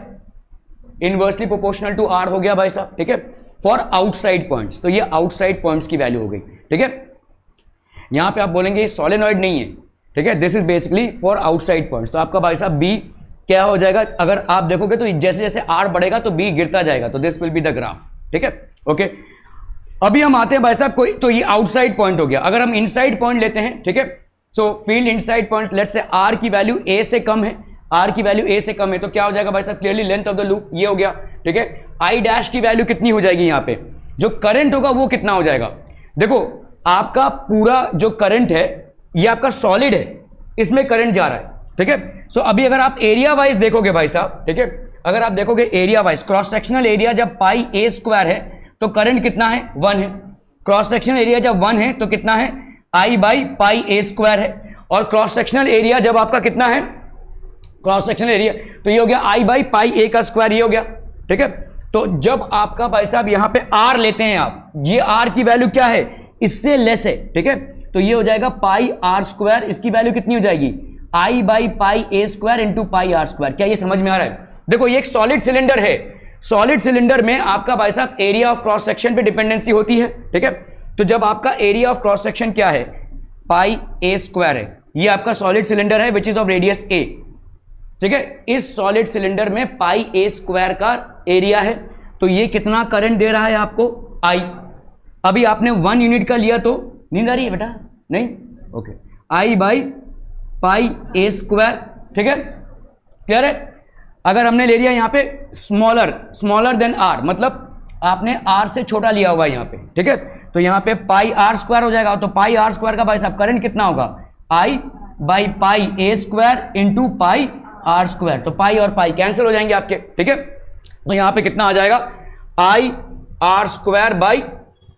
इनवर्सली प्रोपोर्शनल टू आर हो गया भाई साहब, ठीक है, फॉर आउटसाइड पॉइंट्स, तो ये आउटसाइड पॉइंट्स की वैल्यू हो गई, ठीक है, यहां पे आप बोलेंगे सोलेनॉइड नहीं है, ठीक है, this is basically for outside points, तो आपका भाई साहब बी क्या हो जाएगा, अगर आप देखोगे तो जैसे जैसे आर बढ़ेगा तो बी गिरता जाएगा, तो this will be the graph, ठीक है, ओके, अभी हम आते हैं भाई साहब कोई, तो ये आउटसाइड पॉइंट हो गया, अगर हम इनसाइड पॉइंट लेते हैं, ठीक है, so field inside point let's say R की वैल्यू ए से कम है, आर की वैल्यू ए से कम है, तो क्या हो जाएगा भाई साहब clearly length of the loop ये हो गया, ठीक है, आई डैश की वैल्यू कितनी हो जाएगी, यहां पे जो करंट होगा वो कितना हो जाएगा, देखो आपका पूरा जो करंट है ये आपका सॉलिड है, इसमें करंट जा रहा है, ठीक है, सो अभी अगर आप एरिया वाइज देखोगे भाई साहब, ठीक है, अगर आप देखोगे area wise cross sectional area जब पाई ए स्क्वायर है तो करंट कितना है 1 है, क्रॉस सेक्शनल एरिया जब 1 है तो कितना है आई बाई पाई ए स्क्वायर है, और क्रॉस सेक्शनल एरिया जब आपका कितना है क्रॉस सेक्शनल एरिया तो ये हो गया आई बाई पाई ए का स्क्वायर, ये हो गया, ठीक है, तो जब आपका भाई साहब यहां पे आर लेते हैं आप, ये आर की वैल्यू क्या है इससे लेस है, ठीक है, तो ये हो जाएगा पाई आर स्क्वायर, इसकी वैल्यू कितनी हो जाएगी I by pi A square into pi R square, क्या ये समझ में आ रहा है, देखो ये एक सॉलिड सिलेंडर है, सॉलिड सिलेंडर में आपका भाई साहब एरिया ऑफ क्रॉस सेक्शन पे डिपेंडेंसी होती है, ठीक है, तो जब आपका एरिया ऑफ क्रॉस सेक्शन क्या है पाई ए स्क्वायर है, ये आपका सॉलिड सिलेंडर है विच इज ऑफ रेडियस ए, ठीक है, इस सॉलिड सिलेंडर में पाई ए स्क्वायर का एरिया है, तो ये कितना करंट दे रहा है आपको आई, अभी आपने 1 यूनिट का लिया तो नींद आ रही है बेटा नहीं, okay, I by pi A square, ठीक है, क्लियर है, अगर हमने ले लिया यहां पे स्मॉलर देन आर, मतलब आपने आर से छोटा लिया हुआ है यहां पे, ठीक है, तो यहां पे पाई आर स्क्वायर हो जाएगा, तो पाई आर स्क्वायर का भाई साहब करंट कितना होगा I by pi A square into pi R square, तो पाई और पाई कैंसिल हो जाएंगे आपके, ठीक है, तो यहां पे कितना आ जाएगा आई R square by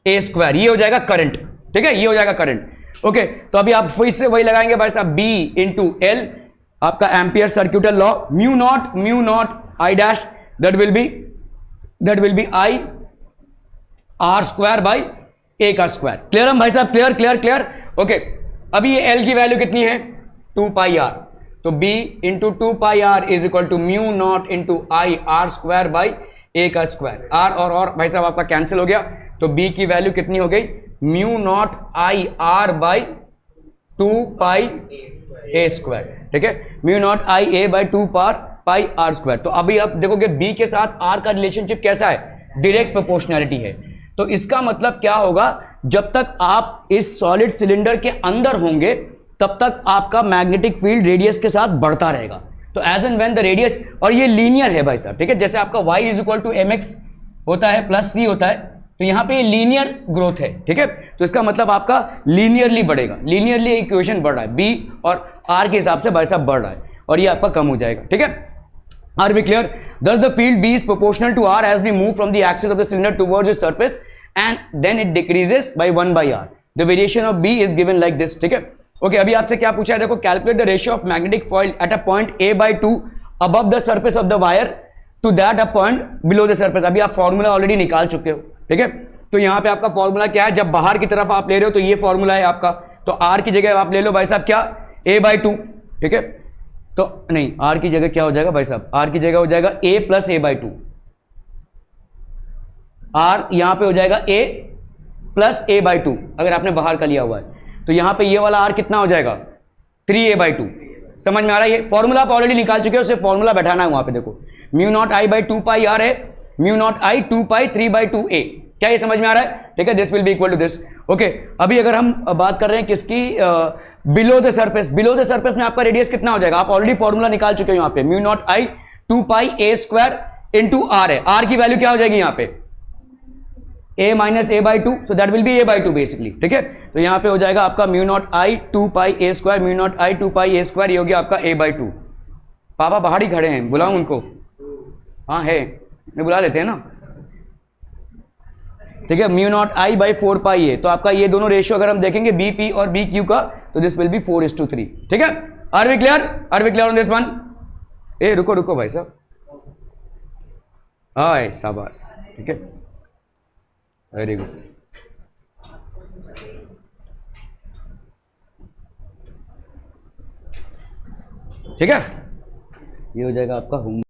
A square, ये हो जाएगा करंट, ठीक है, ये हो जाएगा करंट, ओके, तो अभी आप फिर से वही लगाएंगे भाई साहब बी इंटू एल आपका Ampere circuital law, mu not I dash that will be I R square by A का स्क्वायर, क्लियर हम भाई साहब, क्लियर, ओके, अभी ये एल की वैल्यू कितनी है 2 पाई आर, तो b into 2 pi R is equal to mu not into I R square by A का स्क्वायर, आर और भाई साहब आपका कैंसिल हो गया, तो b की वैल्यू कितनी हो गई mu not I R by 2 pi A square, ठीक है, mu not I A by 2 pi R square, तो अभी आप देखोगे b के साथ r का रिलेशनशिप कैसा है डायरेक्ट प्रोपोर्शनैलिटी है, तो इसका मतलब क्या होगा जब तक आप इस सॉलिड सिलेंडर के अंदर होंगे तब तक आपका मैग्नेटिक फील्ड रेडियस के साथ बढ़ता रहेगा, तो as and when the radius, और ये लीनियर है भाई साहब, ठीक है, जैसे आपका y is equal to M X होता है प्लस c होता है, तो यहां पे ये लीनियर ग्रोथ है, ठीक है, तो इसका मतलब आपका लीनियरली बढ़ेगा, लीनियरली इक्वेशन बढ़ रहा है b और r के हिसाब से भाई साहब बढ़ रहा है, और ये आपका कम हो जाएगा, ठीक है, are be clear, thus the field b is proportional to r as we move from the axis of the cylinder towards its surface and then it decreases by 1 by r, the variation of b is given like this, ठीक है, okay, अभी आपसे क्या पूछा है देखो, calculate the ratio of magnetic foil at a point a by 2 above the surface of the wire to that a point below the surface. अभी आप फॉर्मूला ऑलरेडी निकाल चुके हो, ठीक है। तो यहाँ पे आपका फॉर्मूला क्या है, जब बाहर की तरफ आप ले रहे हो तो ये फॉर्मूला है आपका, तो आर की जगह आप ले लो भाई साहब क्या, a/2, ठीक है। तो नहीं, आर की जगह क्या हो जाएगा भाई साहब, आर की जगह हो जाएगा a प्लस a/2। आर यहां पे हो जाएगा a प्लस a/2 अगर आपने बाहर का लिया हुआ है, तो यहां पे ये वाला आर कितना हो जाएगा, 3a/2। समझ में आ रहा है, ये फॉर्मूला आप ऑलरेडी निकाल चुके हो, सिर्फ फॉर्मूला बैठाना है वहां पे। देखो mu not I by 2 pi R है, mu not I 2 pi 3/2a। क्या ये समझ में आ रहा है, ठीक है। This will be equal to this, okay. अभी अगर हम बात कर रहे हैं किसकी, below the surface, below the surface में आपका रेडियस कितना हो जाएगा, आप ऑलरेडी फॉर्मूला निकाल चुके हो यहाँ पे, mu not I 2 pi a square into R है। आर की वैल्यू क्या हो जाएगी यहाँ पे, a minus a/2, so that will be a/2 basically, ठीक है। तो यहाँ पे हो जाएगा आपका mu not I 2 pi a square, mu not I 2 pi a square, ये हो गया आपका a/2। पापा बाहर ही खड़े हैं, बुलाऊं उनको, हाँ है, मैं बुला लेते हैं ना, ठीक है। Mu not I by 4 pi है, तो आपका ये दोनों रेशियो अगर हम देखेंगे बी पी और बी क्यू का, तो दिस विल बी 4:3, ठीक है। Are we clear, are we clear on this one. ए रुको रुको भाई साहब, हाय शाबाश, ठीक है, वेरी गुड। ठीक है, ये हो जाएगा आपका होम।